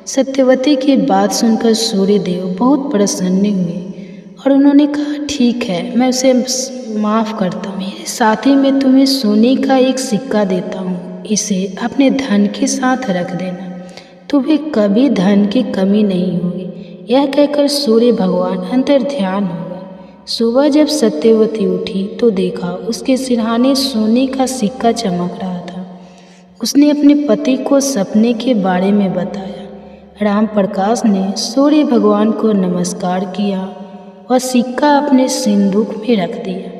सत्यवती की बात सुनकर सूर्यदेव बहुत प्रसन्न हुए और उन्होंने कहा, ठीक है, मैं उसे माफ़ करता हूँ। मेरे साथ ही मैं तुम्हें सोने का एक सिक्का देता हूँ, इसे अपने धन के साथ रख देना, तुम्हें कभी धन की कमी नहीं होगी। यह कहकर सूर्य भगवान अंतर ध्यान हो गए। सुबह जब सत्यवती उठी तो देखा उसके सिरहाने सोने का सिक्का चमक रहा था। उसने अपने पति को सपने के बारे में बताया। राम प्रकाश ने सूर्य भगवान को नमस्कार किया और सिक्का अपने सिंदूक में रख दिया।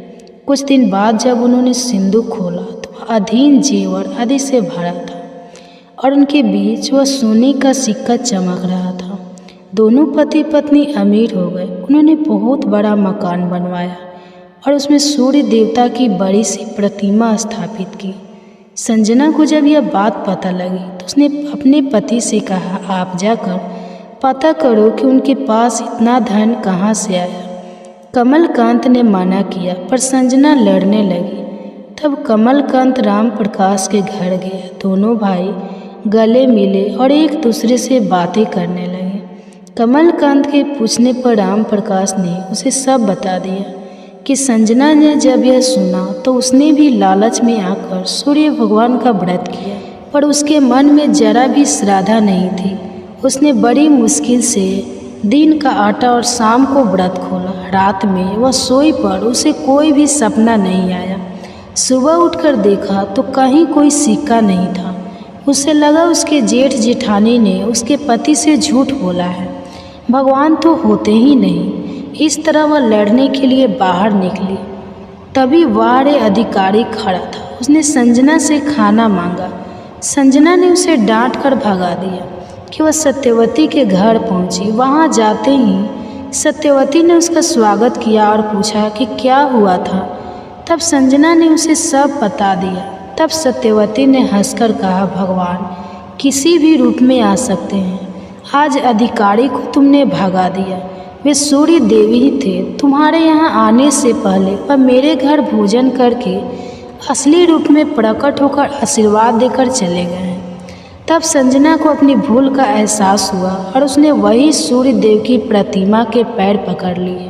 कुछ दिन बाद जब उन्होंने सिंदूक खोला तो वह अधीन जेवर आदि से भरा था और उनके बीच वह सोने का सिक्का चमक रहा था। दोनों पति पत्नी अमीर हो गए। उन्होंने बहुत बड़ा मकान बनवाया और उसमें सूर्य देवता की बड़ी सी प्रतिमा स्थापित की। संजना को जब यह बात पता लगी तो उसने अपने पति से कहा, आप जाकर पता करो कि उनके पास इतना धन कहाँ से आया। कमलकांत ने मना किया पर संजना लड़ने लगी। तब कमलकांत राम प्रकाश के घर गया। दोनों भाई गले मिले और एक दूसरे से बातें करने लगे। कमलकांत के पूछने पर राम प्रकाश ने उसे सब बता दिया कि संजना ने जब यह सुना तो उसने भी लालच में आकर सूर्य भगवान का व्रत किया, पर उसके मन में जरा भी श्रद्धा नहीं थी। उसने बड़ी मुश्किल से दिन का आटा और शाम को व्रत खोला। रात में वह सोई पर उसे कोई भी सपना नहीं आया। सुबह उठकर देखा तो कहीं कोई सिक्का नहीं था। उसे लगा उसके जेठ जेठानी ने उसके पति से झूठ बोला है, भगवान तो होते ही नहीं। इस तरह वह लड़ने के लिए बाहर निकली। तभी वारे अधिकारी खड़ा था। उसने संजना से खाना मांगा। संजना ने उसे डांट कर भगा दिया कि वह सत्यवती के घर पहुंची। वहां जाते ही सत्यवती ने उसका स्वागत किया और पूछा कि क्या हुआ था। तब संजना ने उसे सब बता दिया। तब सत्यवती ने हंसकर कहा, भगवान किसी भी रूप में आ सकते हैं। आज अधिकारी को तुमने भगा दिया, वे सूर्य देवी ही थे। तुम्हारे यहाँ आने से पहले वह मेरे घर भोजन करके असली रूप में प्रकट होकर आशीर्वाद देकर चले गए हैं। तब संजना को अपनी भूल का एहसास हुआ और उसने वही सूर्य देव की प्रतिमा के पैर पकड़ लिए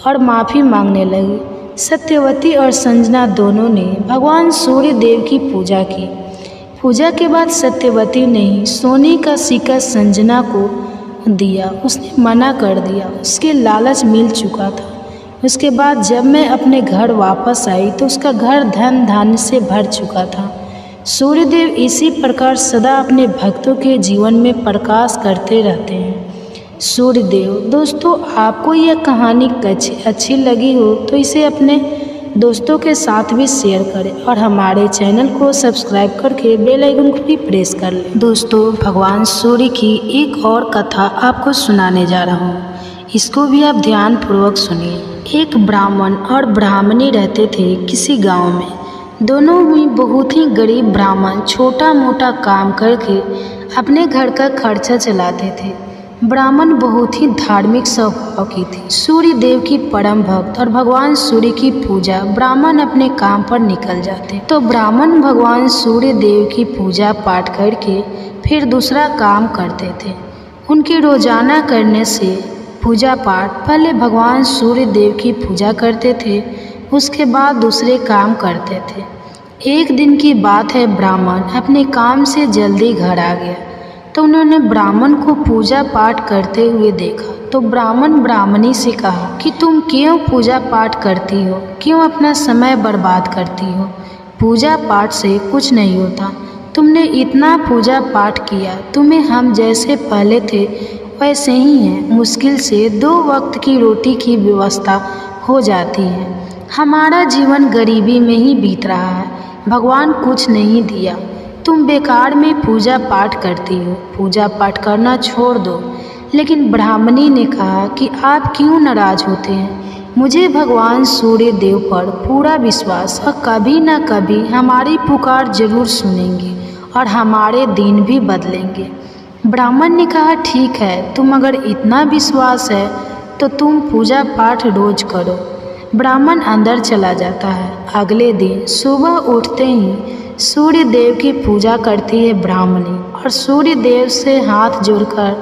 और माफ़ी मांगने लगी। सत्यवती और संजना दोनों ने भगवान सूर्य देव की पूजा की। पूजा के बाद सत्यवती ने सोने का सिक्का संजना को दिया। उसने मना कर दिया, उसके लालच मिल चुका था। उसके बाद जब मैं अपने घर वापस आई तो उसका घर धन धान्य से भर चुका था। सूर्यदेव इसी प्रकार सदा अपने भक्तों के जीवन में प्रकाश करते रहते हैं। सूर्यदेव दोस्तों, आपको यह कहानी अच्छी लगी हो तो इसे अपने दोस्तों के साथ भी शेयर करें और हमारे चैनल को सब्सक्राइब करके बेल आइकन को भी प्रेस कर लें। दोस्तों, भगवान सूर्य की एक और कथा आपको सुनाने जा रहा हूँ, इसको भी आप ध्यानपूर्वक सुनिए। एक ब्राह्मण और ब्राह्मणी रहते थे किसी गांव में। दोनों ही बहुत ही गरीब ब्राह्मण छोटा मोटा काम करके अपने घर का खर्चा चलाते थे। ब्राह्मण बहुत ही धार्मिक स्वभाव की थी। सूर्य देव की परम भक्त और भगवान सूर्य की पूजा ब्राह्मण अपने काम पर निकल जाते तो ब्राह्मण भगवान सूर्य देव की पूजा पाठ करके फिर दूसरा काम करते थे। उनके रोजाना करने से पूजा पाठ, पहले भगवान सूर्य देव की पूजा करते थे, उसके बाद दूसरे काम करते थे। एक दिन की बात है, ब्राह्मण अपने काम से जल्दी घर आ गया तो उन्होंने ब्राह्मण को पूजा पाठ करते हुए देखा। तो ब्राह्मण ब्राह्मणी से कहा कि तुम क्यों पूजा पाठ करती हो, क्यों अपना समय बर्बाद करती हो? पूजा पाठ से कुछ नहीं होता। तुमने इतना पूजा पाठ किया, तुम्हें हम जैसे पहले थे वैसे ही हैं। मुश्किल से 2 वक्त की रोटी की व्यवस्था हो जाती है। हमारा जीवन गरीबी में ही बीत रहा है, भगवान कुछ नहीं दिया। तुम बेकार में पूजा पाठ करती हो, पूजा पाठ करना छोड़ दो। लेकिन ब्राह्मणी ने कहा कि आप क्यों नाराज होते हैं? मुझे भगवान सूर्य देव पर पूरा विश्वास और कभी न कभी हमारी पुकार जरूर सुनेंगे और हमारे दिन भी बदलेंगे। ब्राह्मण ने कहा, ठीक है, तुम अगर इतना विश्वास है तो तुम पूजा पाठ रोज करो। ब्राह्मण अंदर चला जाता है। अगले दिन सुबह उठते ही सूर्य देव की पूजा करती है ब्राह्मणी और सूर्य देव से हाथ जोड़कर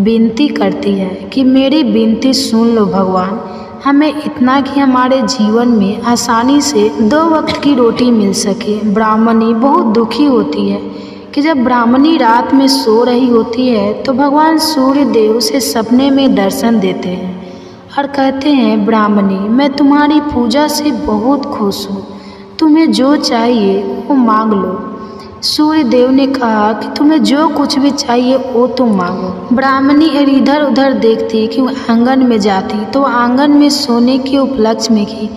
विनती करती है कि मेरी विनती सुन लो भगवान, हमें इतना कि हमारे जीवन में आसानी से 2 वक्त की रोटी मिल सके। ब्राह्मणी बहुत दुखी होती है कि जब ब्राह्मणी रात में सो रही होती है तो भगवान सूर्य देव उसे सपने में दर्शन देते हैं और कहते हैं, ब्राह्मणी, मैं तुम्हारी पूजा से बहुत खुश हूँ, तुम्हें जो चाहिए वो मांग लो। सूर्य देव ने कहा कि तुम्हें जो कुछ भी चाहिए वो तुम मांगो। ब्राह्मणी इधर उधर देखती कि वो आंगन में जाती तो आंगन में सोने के उपलक्ष्य में की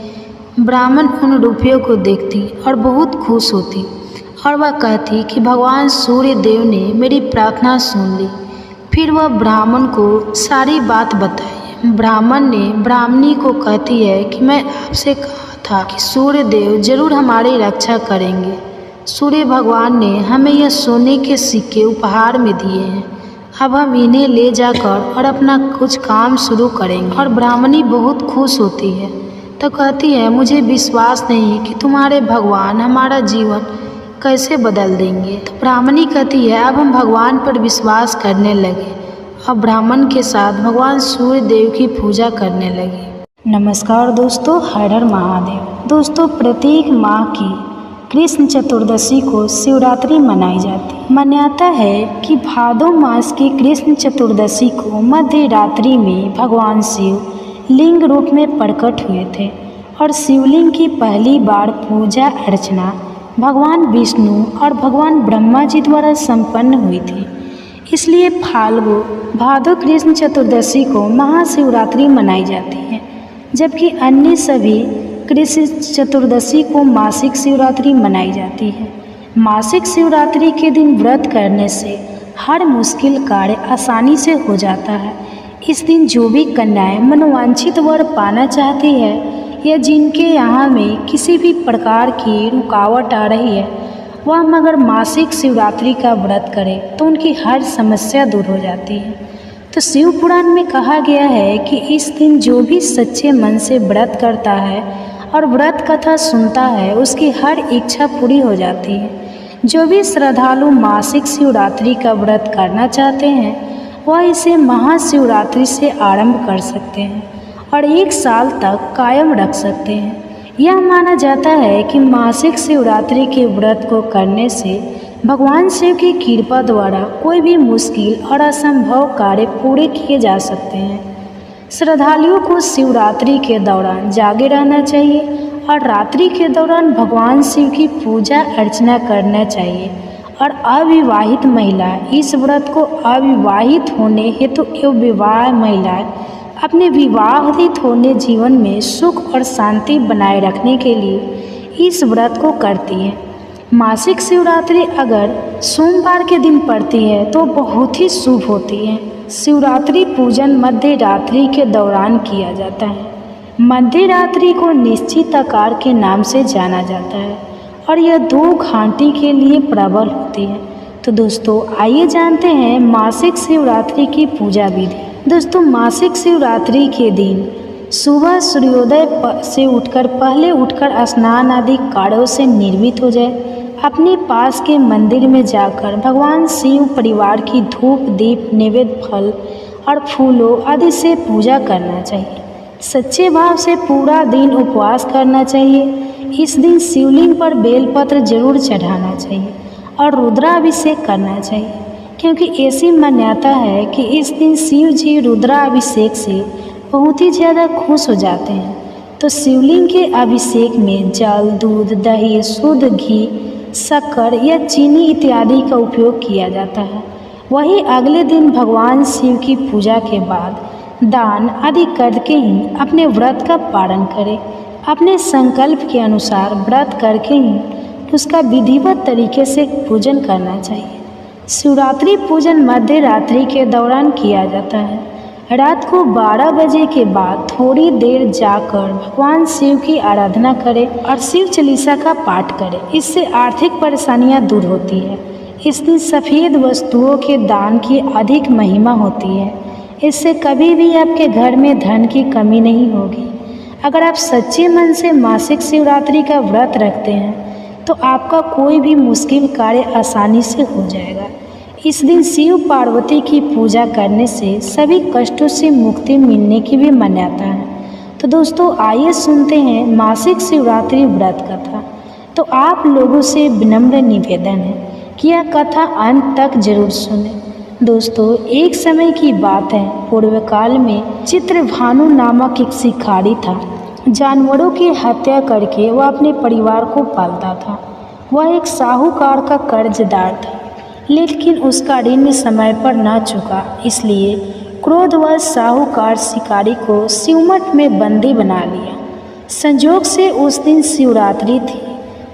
ब्राह्मण उन रुपयों को देखती और बहुत खुश होती और वह कहती कि भगवान सूर्य देव ने मेरी प्रार्थना सुन ली। फिर वह ब्राह्मण को सारी बात बताई। ब्राह्मण ने ब्राह्मणी को कहती है कि मैं आपसे कहा था कि सूर्य देव जरूर हमारी रक्षा करेंगे। सूर्य भगवान ने हमें यह सोने के सिक्के उपहार में दिए हैं, अब हम इन्हें ले जाकर और अपना कुछ काम शुरू करेंगे। और ब्राह्मणी बहुत खुश होती है तो कहती है, मुझे विश्वास नहीं कि तुम्हारे भगवान हमारा जीवन कैसे बदल देंगे। तो ब्राह्मणी कहती है, अब हम भगवान पर विश्वास करने लगे और ब्राह्मण के साथ भगवान सूर्य देव की पूजा करने लगे। नमस्कार दोस्तों, हर हर महादेव। दोस्तों, प्रत्येक माह की कृष्ण चतुर्दशी को शिवरात्रि मनाई जाती। मान्यता है कि भादो मास की कृष्ण चतुर्दशी को मध्य रात्रि में भगवान शिव लिंग रूप में प्रकट हुए थे और शिवलिंग की पहली बार पूजा अर्चना भगवान विष्णु और भगवान ब्रह्मा जी द्वारा संपन्न हुई थी। इसलिए फाल्गु भादो कृष्ण चतुर्दशी को महाशिवरात्रि मनाई जाती है, जबकि अन्य सभी कृष्ण चतुर्दशी को मासिक शिवरात्रि मनाई जाती है। मासिक शिवरात्रि के दिन व्रत करने से हर मुश्किल कार्य आसानी से हो जाता है। इस दिन जो भी कन्याएं मनोवांछित वर पाना चाहती है या जिनके यहाँ में किसी भी प्रकार की रुकावट आ रही है, वह मगर मासिक शिवरात्रि का व्रत करे तो उनकी हर समस्या दूर हो जाती है। तो शिव पुराण में कहा गया है कि इस दिन जो भी सच्चे मन से व्रत करता है और व्रत कथा सुनता है, उसकी हर इच्छा पूरी हो जाती है। जो भी श्रद्धालु मासिक शिवरात्रि का व्रत करना चाहते हैं वह इसे महाशिवरात्रि से आरंभ कर सकते हैं और 1 साल तक कायम रख सकते हैं। यह माना जाता है कि मासिक शिवरात्रि के व्रत को करने से भगवान शिव की कृपा द्वारा कोई भी मुश्किल और असंभव कार्य पूरे किए जा सकते हैं। श्रद्धालुओं को शिवरात्रि के दौरान जागे रहना चाहिए और रात्रि के दौरान भगवान शिव की पूजा अर्चना करना चाहिए और अविवाहित महिला इस व्रत को अविवाहित होने हेतु एवं विवाह महिलाएं अपने विवाहित होने जीवन में सुख और शांति बनाए रखने के लिए इस व्रत को करती है। मासिक शिवरात्रि अगर सोमवार के दिन पड़ती है तो बहुत ही शुभ होती है। शिवरात्रि पूजन मध्य रात्रि के दौरान किया जाता है। मध्य रात्रि को निश्चित आकार के नाम से जाना जाता है और यह 2 घंटे के लिए प्रबल होती है। तो दोस्तों आइए जानते हैं मासिक शिवरात्रि की पूजा विधि। दोस्तों मासिक शिवरात्रि के दिन सुबह सूर्योदय से उठकर स्नान आदि कार्यों से निर्मित हो जाए। अपने पास के मंदिर में जाकर भगवान शिव परिवार की धूप दीप नैवेद्य फल और फूलों आदि से पूजा करना चाहिए। सच्चे भाव से पूरा दिन उपवास करना चाहिए। इस दिन शिवलिंग पर बेलपत्र जरूर चढ़ाना चाहिए और रुद्राभिषेक करना चाहिए, क्योंकि ऐसी मान्यता है कि इस दिन शिव जी रुद्राभिषेक से बहुत ही ज़्यादा खुश हो जाते हैं। तो शिवलिंग के अभिषेक में जल, दूध, दही, शुद्ध घी, शक्कर या चीनी इत्यादि का उपयोग किया जाता है। वहीं अगले दिन भगवान शिव की पूजा के बाद दान आदि करके ही अपने व्रत का पालन करें। अपने संकल्प के अनुसार व्रत करके ही उसका विधिवत तरीके से पूजन करना चाहिए। शिवरात्रि पूजन मध्य रात्रि के दौरान किया जाता है। रात को 12 बजे के बाद थोड़ी देर जाकर भगवान शिव की आराधना करें और शिव चालीसा का पाठ करें। इससे आर्थिक परेशानियां दूर होती है। इस दिन सफ़ेद वस्तुओं के दान की अधिक महिमा होती है। इससे कभी भी आपके घर में धन की कमी नहीं होगी। अगर आप सच्चे मन से मासिक शिवरात्रि का व्रत रखते हैं तो आपका कोई भी मुश्किल कार्य आसानी से हो जाएगा। इस दिन शिव पार्वती की पूजा करने से सभी कष्टों से मुक्ति मिलने की भी मान्यता है। तो दोस्तों आइए सुनते हैं मासिक शिवरात्रि व्रत कथा। तो आप लोगों से विनम्र निवेदन है कि यह कथा अंत तक जरूर सुनें। दोस्तों एक समय की बात है, पूर्व काल में चित्रभानु नामक एक शिकारी था। जानवरों की हत्या करके वह अपने परिवार को पालता था। वह एक साहूकार का कर्जदार था, लेकिन उसका ऋण समय पर न चुका। इसलिए क्रोधवश साहूकार शिकारी को शिवमठ में बंदी बना लिया। संजोग से उस दिन शिवरात्रि थी।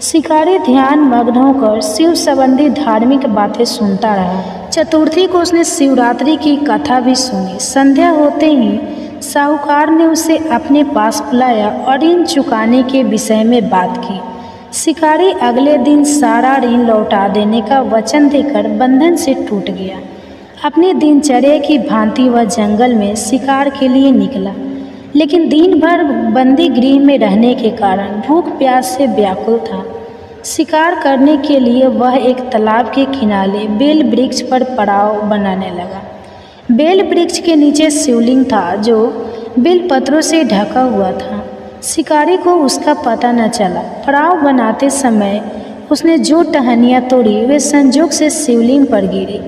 शिकारी ध्यान मग्न होकर शिव संबंधी धार्मिक बातें सुनता रहा। चतुर्थी को उसने शिवरात्रि की कथा भी सुनी। संध्या होते ही साहूकार ने उसे अपने पास बुलाया और ऋण चुकाने के विषय में बात की। शिकारी अगले दिन सारा ऋण लौटा देने का वचन देकर बंधन से टूट गया। अपनी दिनचर्या की भांति वह जंगल में शिकार के लिए निकला, लेकिन दिन भर बंदी गृह में रहने के कारण भूख प्यास से व्याकुल था। शिकार करने के लिए वह एक तालाब के किनारे बेल वृक्ष पर पड़ाव बनाने लगा। बेल वृक्ष के नीचे शिवलिंग था जो बेल पत्रों से ढका हुआ था। शिकारी को उसका पता न चला। पड़ाव बनाते समय उसने जो टहनियाँ तोड़ी वे संजोग से शिवलिंग पर गिरी।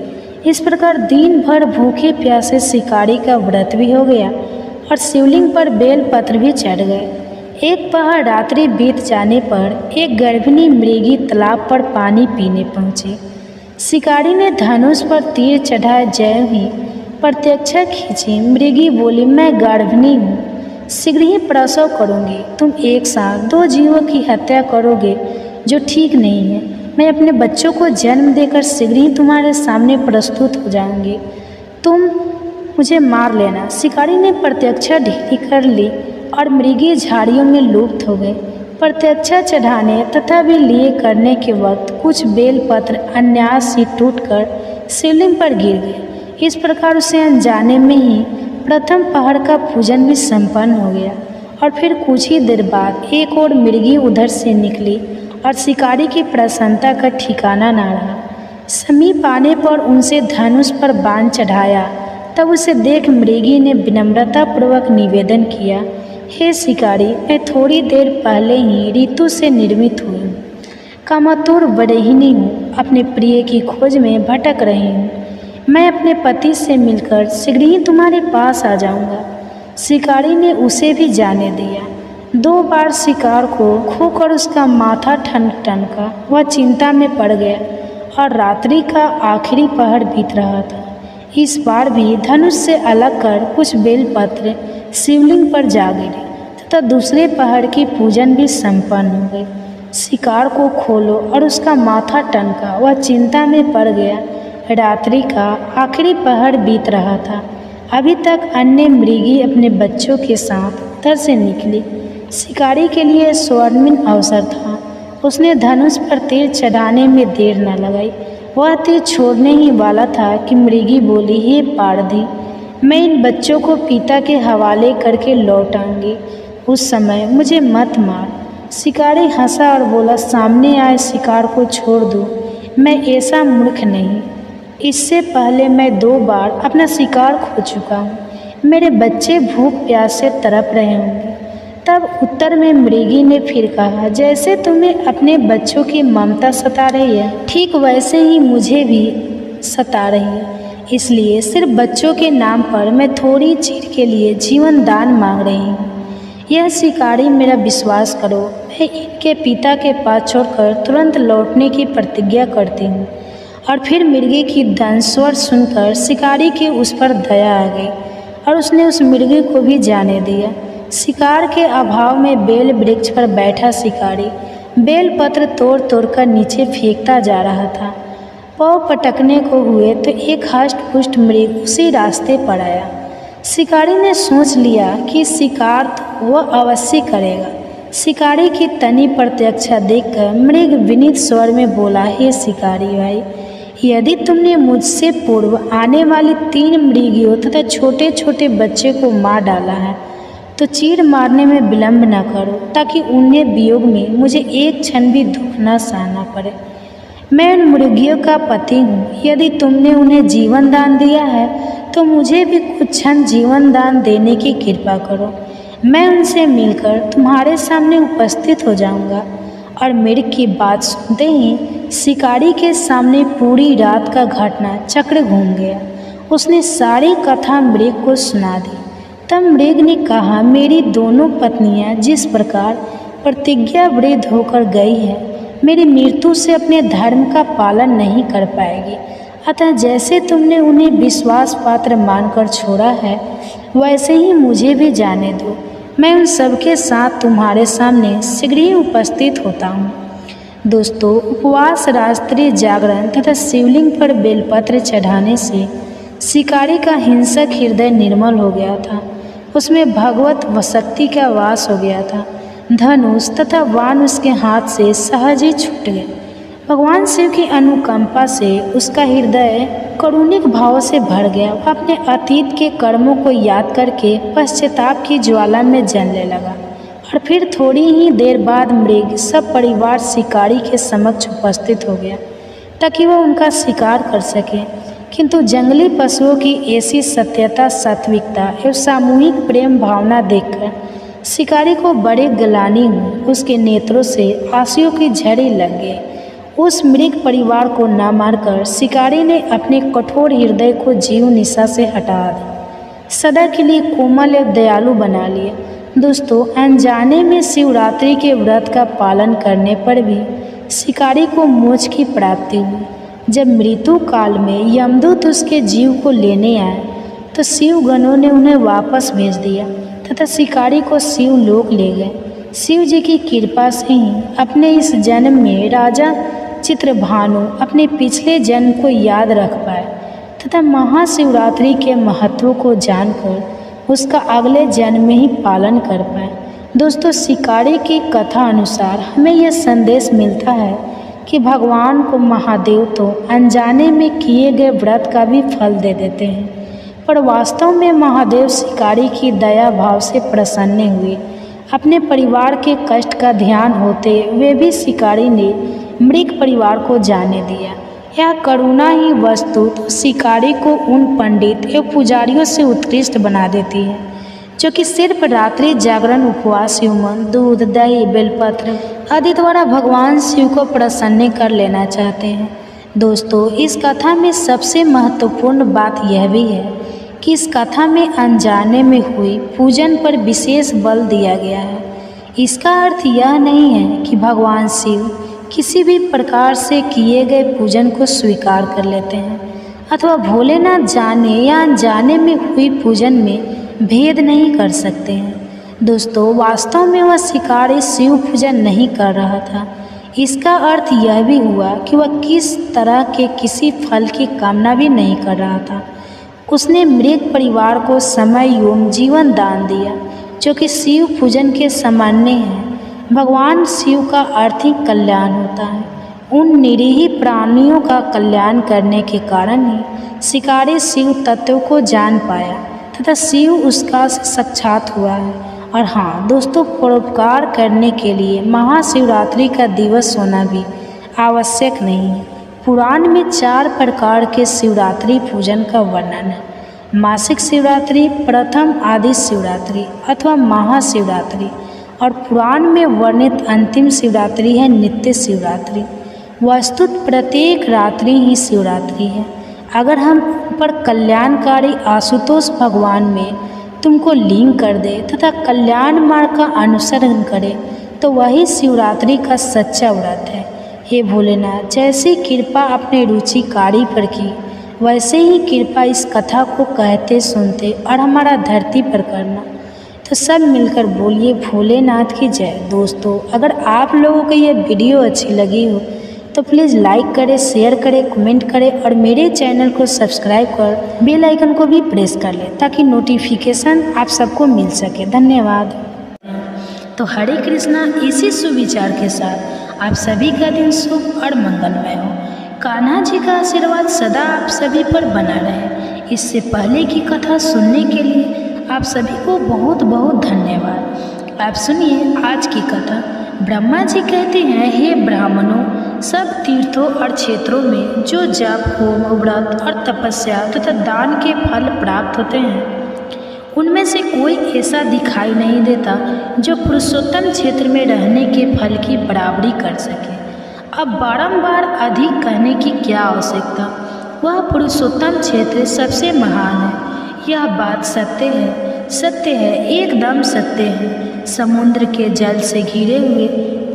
इस प्रकार दिन भर भूखे प्यासे शिकारी का व्रत भी हो गया और शिवलिंग पर बेल पत्र भी चढ़ गए। एक पहर रात्रि बीत जाने पर एक गर्भिणी मृगी तालाब पर पानी पीने पहुंची। शिकारी ने धनुष पर तीर चढ़ाए ज्यों ही प्रत्यक्षा खींची। मृगी बोली, मैं गर्भिणी हूँ, शीघ्र ही प्रसव करूँगी। तुम एक साथ 2 जीवों की हत्या करोगे जो ठीक नहीं है। मैं अपने बच्चों को जन्म देकर शीघ्र ही तुम्हारे सामने प्रस्तुत हो जाऊँगी। तुम मुझे मार लेना। शिकारी ने प्रत्यक्षा ढीली कर ली और मृगी झाड़ियों में लुप्त हो गए। प्रत्यक्षा चढ़ाने तथा भी लिए करने के वक्त कुछ बेलपत्र अन्यास ही टूटकर शिवलिंग पर गिर गए। इस प्रकार उसे अनजाने में ही प्रथम पहर का पूजन भी संपन्न हो गया और फिर कुछ ही देर बाद एक और मृगी उधर से निकली और शिकारी की प्रसन्नता का ठिकाना न रहा। समीप आने पर उनसे धनुष पर बाण चढ़ाया। तब उसे देख मृगी ने विनम्रतापूर्वक निवेदन किया, हे शिकारी, मैं थोड़ी देर पहले ही ऋतु से निर्मित हुई हूँ। कामातुर बड़हिनी हूँ, अपने प्रिय की खोज में भटक रही हूँ। मैं अपने पति से मिलकर शीघ्र ही तुम्हारे पास आ जाऊँगा। शिकारी ने उसे भी जाने दिया। 2 बार शिकार को खोकर उसका माथा ठनका। वह चिंता में पड़ गया और रात्रि का आखिरी पहर बीत रहा था। इस बार भी धनुष से अलग कर कुछ बेलपत्र शिवलिंग पर जा गिरे तथा दूसरे पहर की पूजन भी संपन्न हो गई। शिकार को खोलो और उसका माथा टनका। वह चिंता में पड़ गया। रात्रि का आखिरी पहर बीत रहा था। अभी तक अन्य मृगी अपने बच्चों के साथ घर से निकली। शिकारी के लिए स्वर्णिम अवसर था। उसने धनुष पर तीर चढ़ाने में देर न लगाई। वह तीर छोड़ने ही वाला था कि मृगी बोली, हे पारधी, मैं इन बच्चों को पिता के हवाले करके लौट आऊंगी। उस समय मुझे मत मार। शिकारी हंसा और बोला, सामने आए शिकार को छोड़ दो, मैं ऐसा मूर्ख नहीं। इससे पहले मैं 2 बार अपना शिकार खो चुका हूँ। मेरे बच्चे भूख प्यास से तड़प रहे होंगे। तब उत्तर में मृगी ने फिर कहा, जैसे तुम्हें अपने बच्चों की ममता सता रही है, ठीक वैसे ही मुझे भी सता रही है। इसलिए सिर्फ बच्चों के नाम पर मैं थोड़ी चीर के लिए जीवन दान मांग रही हूँ। यह शिकारी, मेरा विश्वास करो, मैं इनके पिता के पास छोड़कर तुरंत लौटने की प्रतिज्ञा करती हूँ। और फिर मृगी की दंस्वर सुनकर शिकारी की उस पर दया आ गई और उसने उस मृगी को भी जाने दिया। शिकार के अभाव में बेल वृक्ष पर बैठा शिकारी बेल पत्र तोड़ तोड़ कर नीचे फेंकता जा रहा था। पाँव पटकने को हुए तो एक हष्ट पुष्ट मृग उसी रास्ते पर आया। शिकारी ने सोच लिया कि शिकार तो वह अवश्य करेगा। शिकारी की तनी प्रत्यक्षा देखकर मृग विनीत स्वर में बोला, हे शिकारी भाई, यदि तुमने मुझसे पूर्व आने वाली 3 मृगियों तथा छोटे छोटे बच्चे को मार डाला है तो चीर मारने में विलम्ब न करो, ताकि उन्हें वियोग में मुझे एक क्षण भी दुख न सहना पड़े। मैं उन मृगियों का पति हूँ। यदि तुमने उन्हें जीवन दान दिया है तो मुझे भी कुछ क्षण जीवन दान देने की कृपा करो। मैं उनसे मिलकर तुम्हारे सामने उपस्थित हो जाऊंगा। और मृग की बात सुनते ही शिकारी के सामने पूरी रात का घटना चक्र घूम गया। उसने सारी कथा मृग को सुना दी। तब मृग ने कहा, मेरी दोनों पत्नियां जिस प्रकार प्रतिज्ञाबद्ध होकर गई है, मेरी मृत्यु से अपने धर्म का पालन नहीं कर पाएगी। अतः जैसे तुमने उन्हें विश्वास पात्र मानकर छोड़ा है, वैसे ही मुझे भी जाने दो। मैं उन सबके साथ तुम्हारे सामने शीघ्र ही उपस्थित होता हूँ। दोस्तों, उपवास, रात्रि जागरण तथा शिवलिंग पर बेलपत्र चढ़ाने से शिकारी का हिंसक हृदय निर्मल हो गया था। उसमें भगवत शक्ति का वास हो गया था। धनुष तथा बाण उसके हाथ से सहज ही छूट गए। भगवान शिव की अनुकंपा से उसका हृदय करुणिक भाव से भर गया। वह अपने अतीत के कर्मों को याद करके पश्चाताप की ज्वाला में जलने लगा। और फिर थोड़ी ही देर बाद मृग सब परिवार शिकारी के समक्ष उपस्थित हो गया ताकि वह उनका शिकार कर सके। किंतु जंगली पशुओं की ऐसी सत्यता, सात्विकता एवं सामूहिक प्रेम भावना देखकर शिकारी को बड़ी ग्लानि हुई। उसके नेत्रों से आंसुओं की झड़ी लग गई। उस मृग परिवार को न मारकर शिकारी ने अपने कठोर हृदय को जीव निशा से हटा दिया, सदा के लिए कोमल एवं दयालु बना लिया। दोस्तों, अनजाने में शिवरात्रि के व्रत का पालन करने पर भी शिकारी को मोक्ष की प्राप्ति हुई। जब मृत्यु काल में यमदूत उसके जीव को लेने आए तो शिवगणों ने उन्हें वापस भेज दिया तथा शिकारी को शिव लोक ले गए। शिव जी की कृपा से ही अपने इस जन्म में राजा चित्रभानु अपने पिछले जन्म को याद रख पाए तथा महाशिवरात्रि के महत्व को जानकर उसका अगले जन्म में ही पालन कर पाए। दोस्तों, शिकारी की कथा अनुसार हमें यह संदेश मिलता है कि भगवान को महादेव तो अनजाने में किए गए व्रत का भी फल दे देते हैं, पर वास्तव में महादेव शिकारी की दया भाव से प्रसन्न हुए अपने परिवार के कष्ट का ध्यान होते हुए भी शिकारी ने मृग परिवार को जाने दिया। यह करुणा ही वस्तुत शिकारी को उन पंडित एवं पुजारियों से उत्कृष्ट बना देती है जो कि सिर्फ रात्रि जागरण, उपवास, युमन, दूध, दही, बेलपत्र आदि द्वारा भगवान शिव को प्रसन्न कर लेना चाहते हैं। दोस्तों, इस कथा में सबसे महत्वपूर्ण बात यह भी है कि इस कथा में अनजाने में हुई पूजन पर विशेष बल दिया गया है। इसका अर्थ यह नहीं है कि भगवान शिव किसी भी प्रकार से किए गए पूजन को स्वीकार कर लेते हैं अथवा भोलेनाथ जाने या अनजाने में हुई पूजन में भेद नहीं कर सकते हैं। दोस्तों, वास्तव में वह शिकारी शिव पूजन नहीं कर रहा था। इसका अर्थ यह भी हुआ कि वह किस तरह के किसी फल की कामना भी नहीं कर रहा था। उसने मृग परिवार को समय एवं जीवन दान दिया जो कि शिव पूजन के सामान्य है। भगवान शिव का अर्थ ही कल्याण होता है। उन निरीह प्राणियों का कल्याण करने के कारण ही शिकारी शिव तत्व को जान पाया तथा शिव उसका साक्षात हुआ है। और हाँ दोस्तों, परोपकार करने के लिए महाशिवरात्रि का दिवस होना भी आवश्यक नहीं है। पुराण में 4 प्रकार के शिवरात्रि पूजन का वर्णन है। मासिक शिवरात्रि, प्रथम आदि शिवरात्रि अथवा महाशिवरात्रि, और पुराण में वर्णित अंतिम शिवरात्रि है नित्य शिवरात्रि। वस्तुत प्रत्येक रात्रि ही शिवरात्रि है। अगर हम पर कल्याणकारी आशुतोष भगवान में तुमको लीन कर दे तथा कल्याण मार्ग का अनुसरण करे तो वही शिवरात्रि का सच्चा व्रत है। हे भोलेनाथ, जैसी कृपा अपने रुचिकारी पर की वैसे ही कृपा इस कथा को कहते सुनते और हमारा धरती पर करना। तो सब मिलकर बोलिए भोलेनाथ की जय। दोस्तों, अगर आप लोगों को ये वीडियो अच्छी लगी हो तो प्लीज़ लाइक करें, शेयर करें, कमेंट करें और मेरे चैनल को सब्सक्राइब कर बेल आइकन को भी प्रेस कर लें ताकि नोटिफिकेशन आप सबको मिल सके। धन्यवाद। तो हरे कृष्णा, इसी सुविचार के साथ आप सभी का दिन शुभ और मंगलमय हो। कान्हा जी का आशीर्वाद सदा आप सभी पर बना रहे। इससे पहले की कथा सुनने के लिए आप सभी को बहुत बहुत धन्यवाद। आप सुनिए आज की कथा। ब्रह्मा जी कहते हैं, हे ब्राह्मणों, सब तीर्थों और क्षेत्रों में जो जप, होम, व्रत और तपस्या तथा दान के फल प्राप्त होते हैं उनमें से कोई ऐसा दिखाई नहीं देता जो पुरुषोत्तम क्षेत्र में रहने के फल की बराबरी कर सके। अब बारंबार अधिक कहने की क्या आवश्यकता। वह पुरुषोत्तम क्षेत्र सबसे महान है। यह बात सत्य है, सत्य है, एकदम सत्य है। समुद्र के जल से घिरे हुए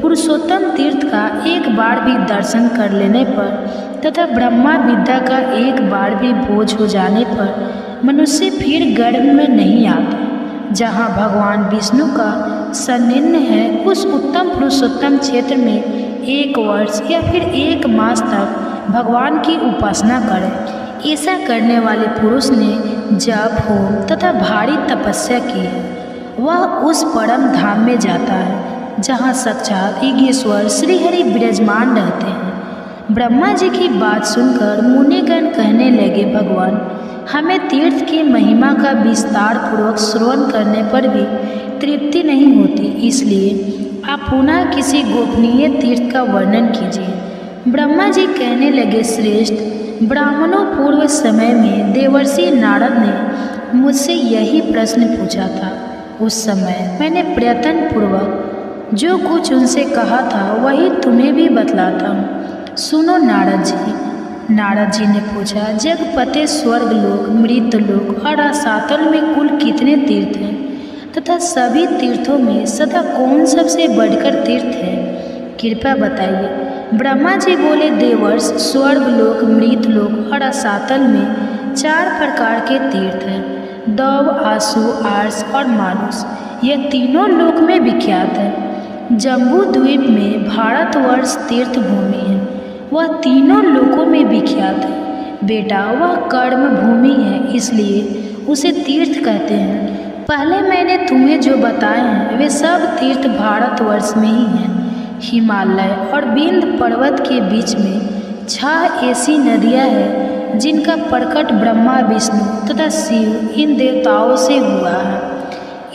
पुरुषोत्तम तीर्थ का एक बार भी दर्शन कर लेने पर तथा ब्रह्मा विद्या का एक बार भी बोझ हो जाने पर मनुष्य फिर गर्भ में नहीं आता। जहाँ भगवान विष्णु का सन्निध है उस उत्तम पुरुषोत्तम क्षेत्र में 1 वर्ष या फिर 1 मास तक भगवान की उपासना करें। ऐसा करने वाले पुरुष ने जप, होम तथा भारी तपस्या की है। वह उस परम धाम में जाता है जहाँ साक्षात ईश्वर श्रीहरि विराजमान रहते हैं। ब्रह्मा जी की बात सुनकर मुनिगण कहने लगे, भगवान, हमें तीर्थ की महिमा का विस्तार पूर्वक श्रवण करने पर भी तृप्ति नहीं होती, इसलिए आप पुनः किसी गोपनीय तीर्थ का वर्णन कीजिए। ब्रह्मा जी कहने लगे, श्रेष्ठ ब्राह्मणों, पूर्व समय में देवर्षि नारद ने मुझसे यही प्रश्न पूछा था। उस समय मैंने प्रयत्न पूर्वक जो कुछ उनसे कहा था वही तुम्हें भी बतलाता हूँ। सुनो नारद जी। नारद जी ने पूछा, जगपते स्वर्गलोक, मृतलोक और रसातल में कुल कितने तीर्थ हैं तथा सभी तीर्थों में सदा कौन सबसे बढ़कर तीर्थ है? कृपया बताइए। ब्रह्मा जी बोले, देवर्ष, स्वर्गलोक, मृतलोक और रसातल में 4 प्रकार के तीर्थ हैं। दव, आसु, आर्स और मानुष, यह तीनों लोक में विख्यात है। जम्बू द्वीप में भारतवर्ष तीर्थ भूमि है, वह तीनों लोकों में विख्यात है। बेटा, वह कर्म भूमि है, इसलिए उसे तीर्थ कहते हैं। पहले मैंने तुम्हें जो बताए हैं वे सब तीर्थ भारतवर्ष में ही हैं। हिमालय और विंध्य पर्वत के बीच में 6 ऐसी नदियाँ हैं जिनका प्रकट ब्रह्मा, विष्णु तथा शिव इन देवताओं से हुआ है।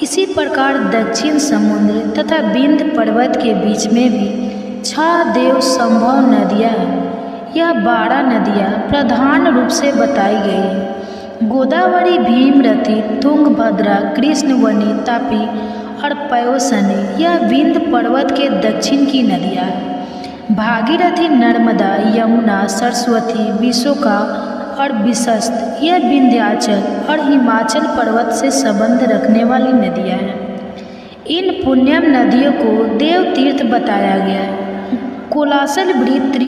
इसी प्रकार दक्षिण समुद्र तथा विंध्य पर्वत के बीच में भी 6 देव संभव नदियाँ हैं। यह 12 नदियाँ प्रधान रूप से बताई गई हैं। गोदावरी, भीमरती, तुंगभद्रा, कृष्णवनी, तापी और पयोसनी यह विंध्य पर्वत के दक्षिण की नदियाँ हैं। भागीरथी, नर्मदा, यमुना, सरस्वती, विशोका और विशस्त यह विंध्याचल और हिमाचल पर्वत से संबंध रखने वाली नदियाँ हैं। इन पुण्यम नदियों को देव तीर्थ बताया गया है। कोलासल वृत्त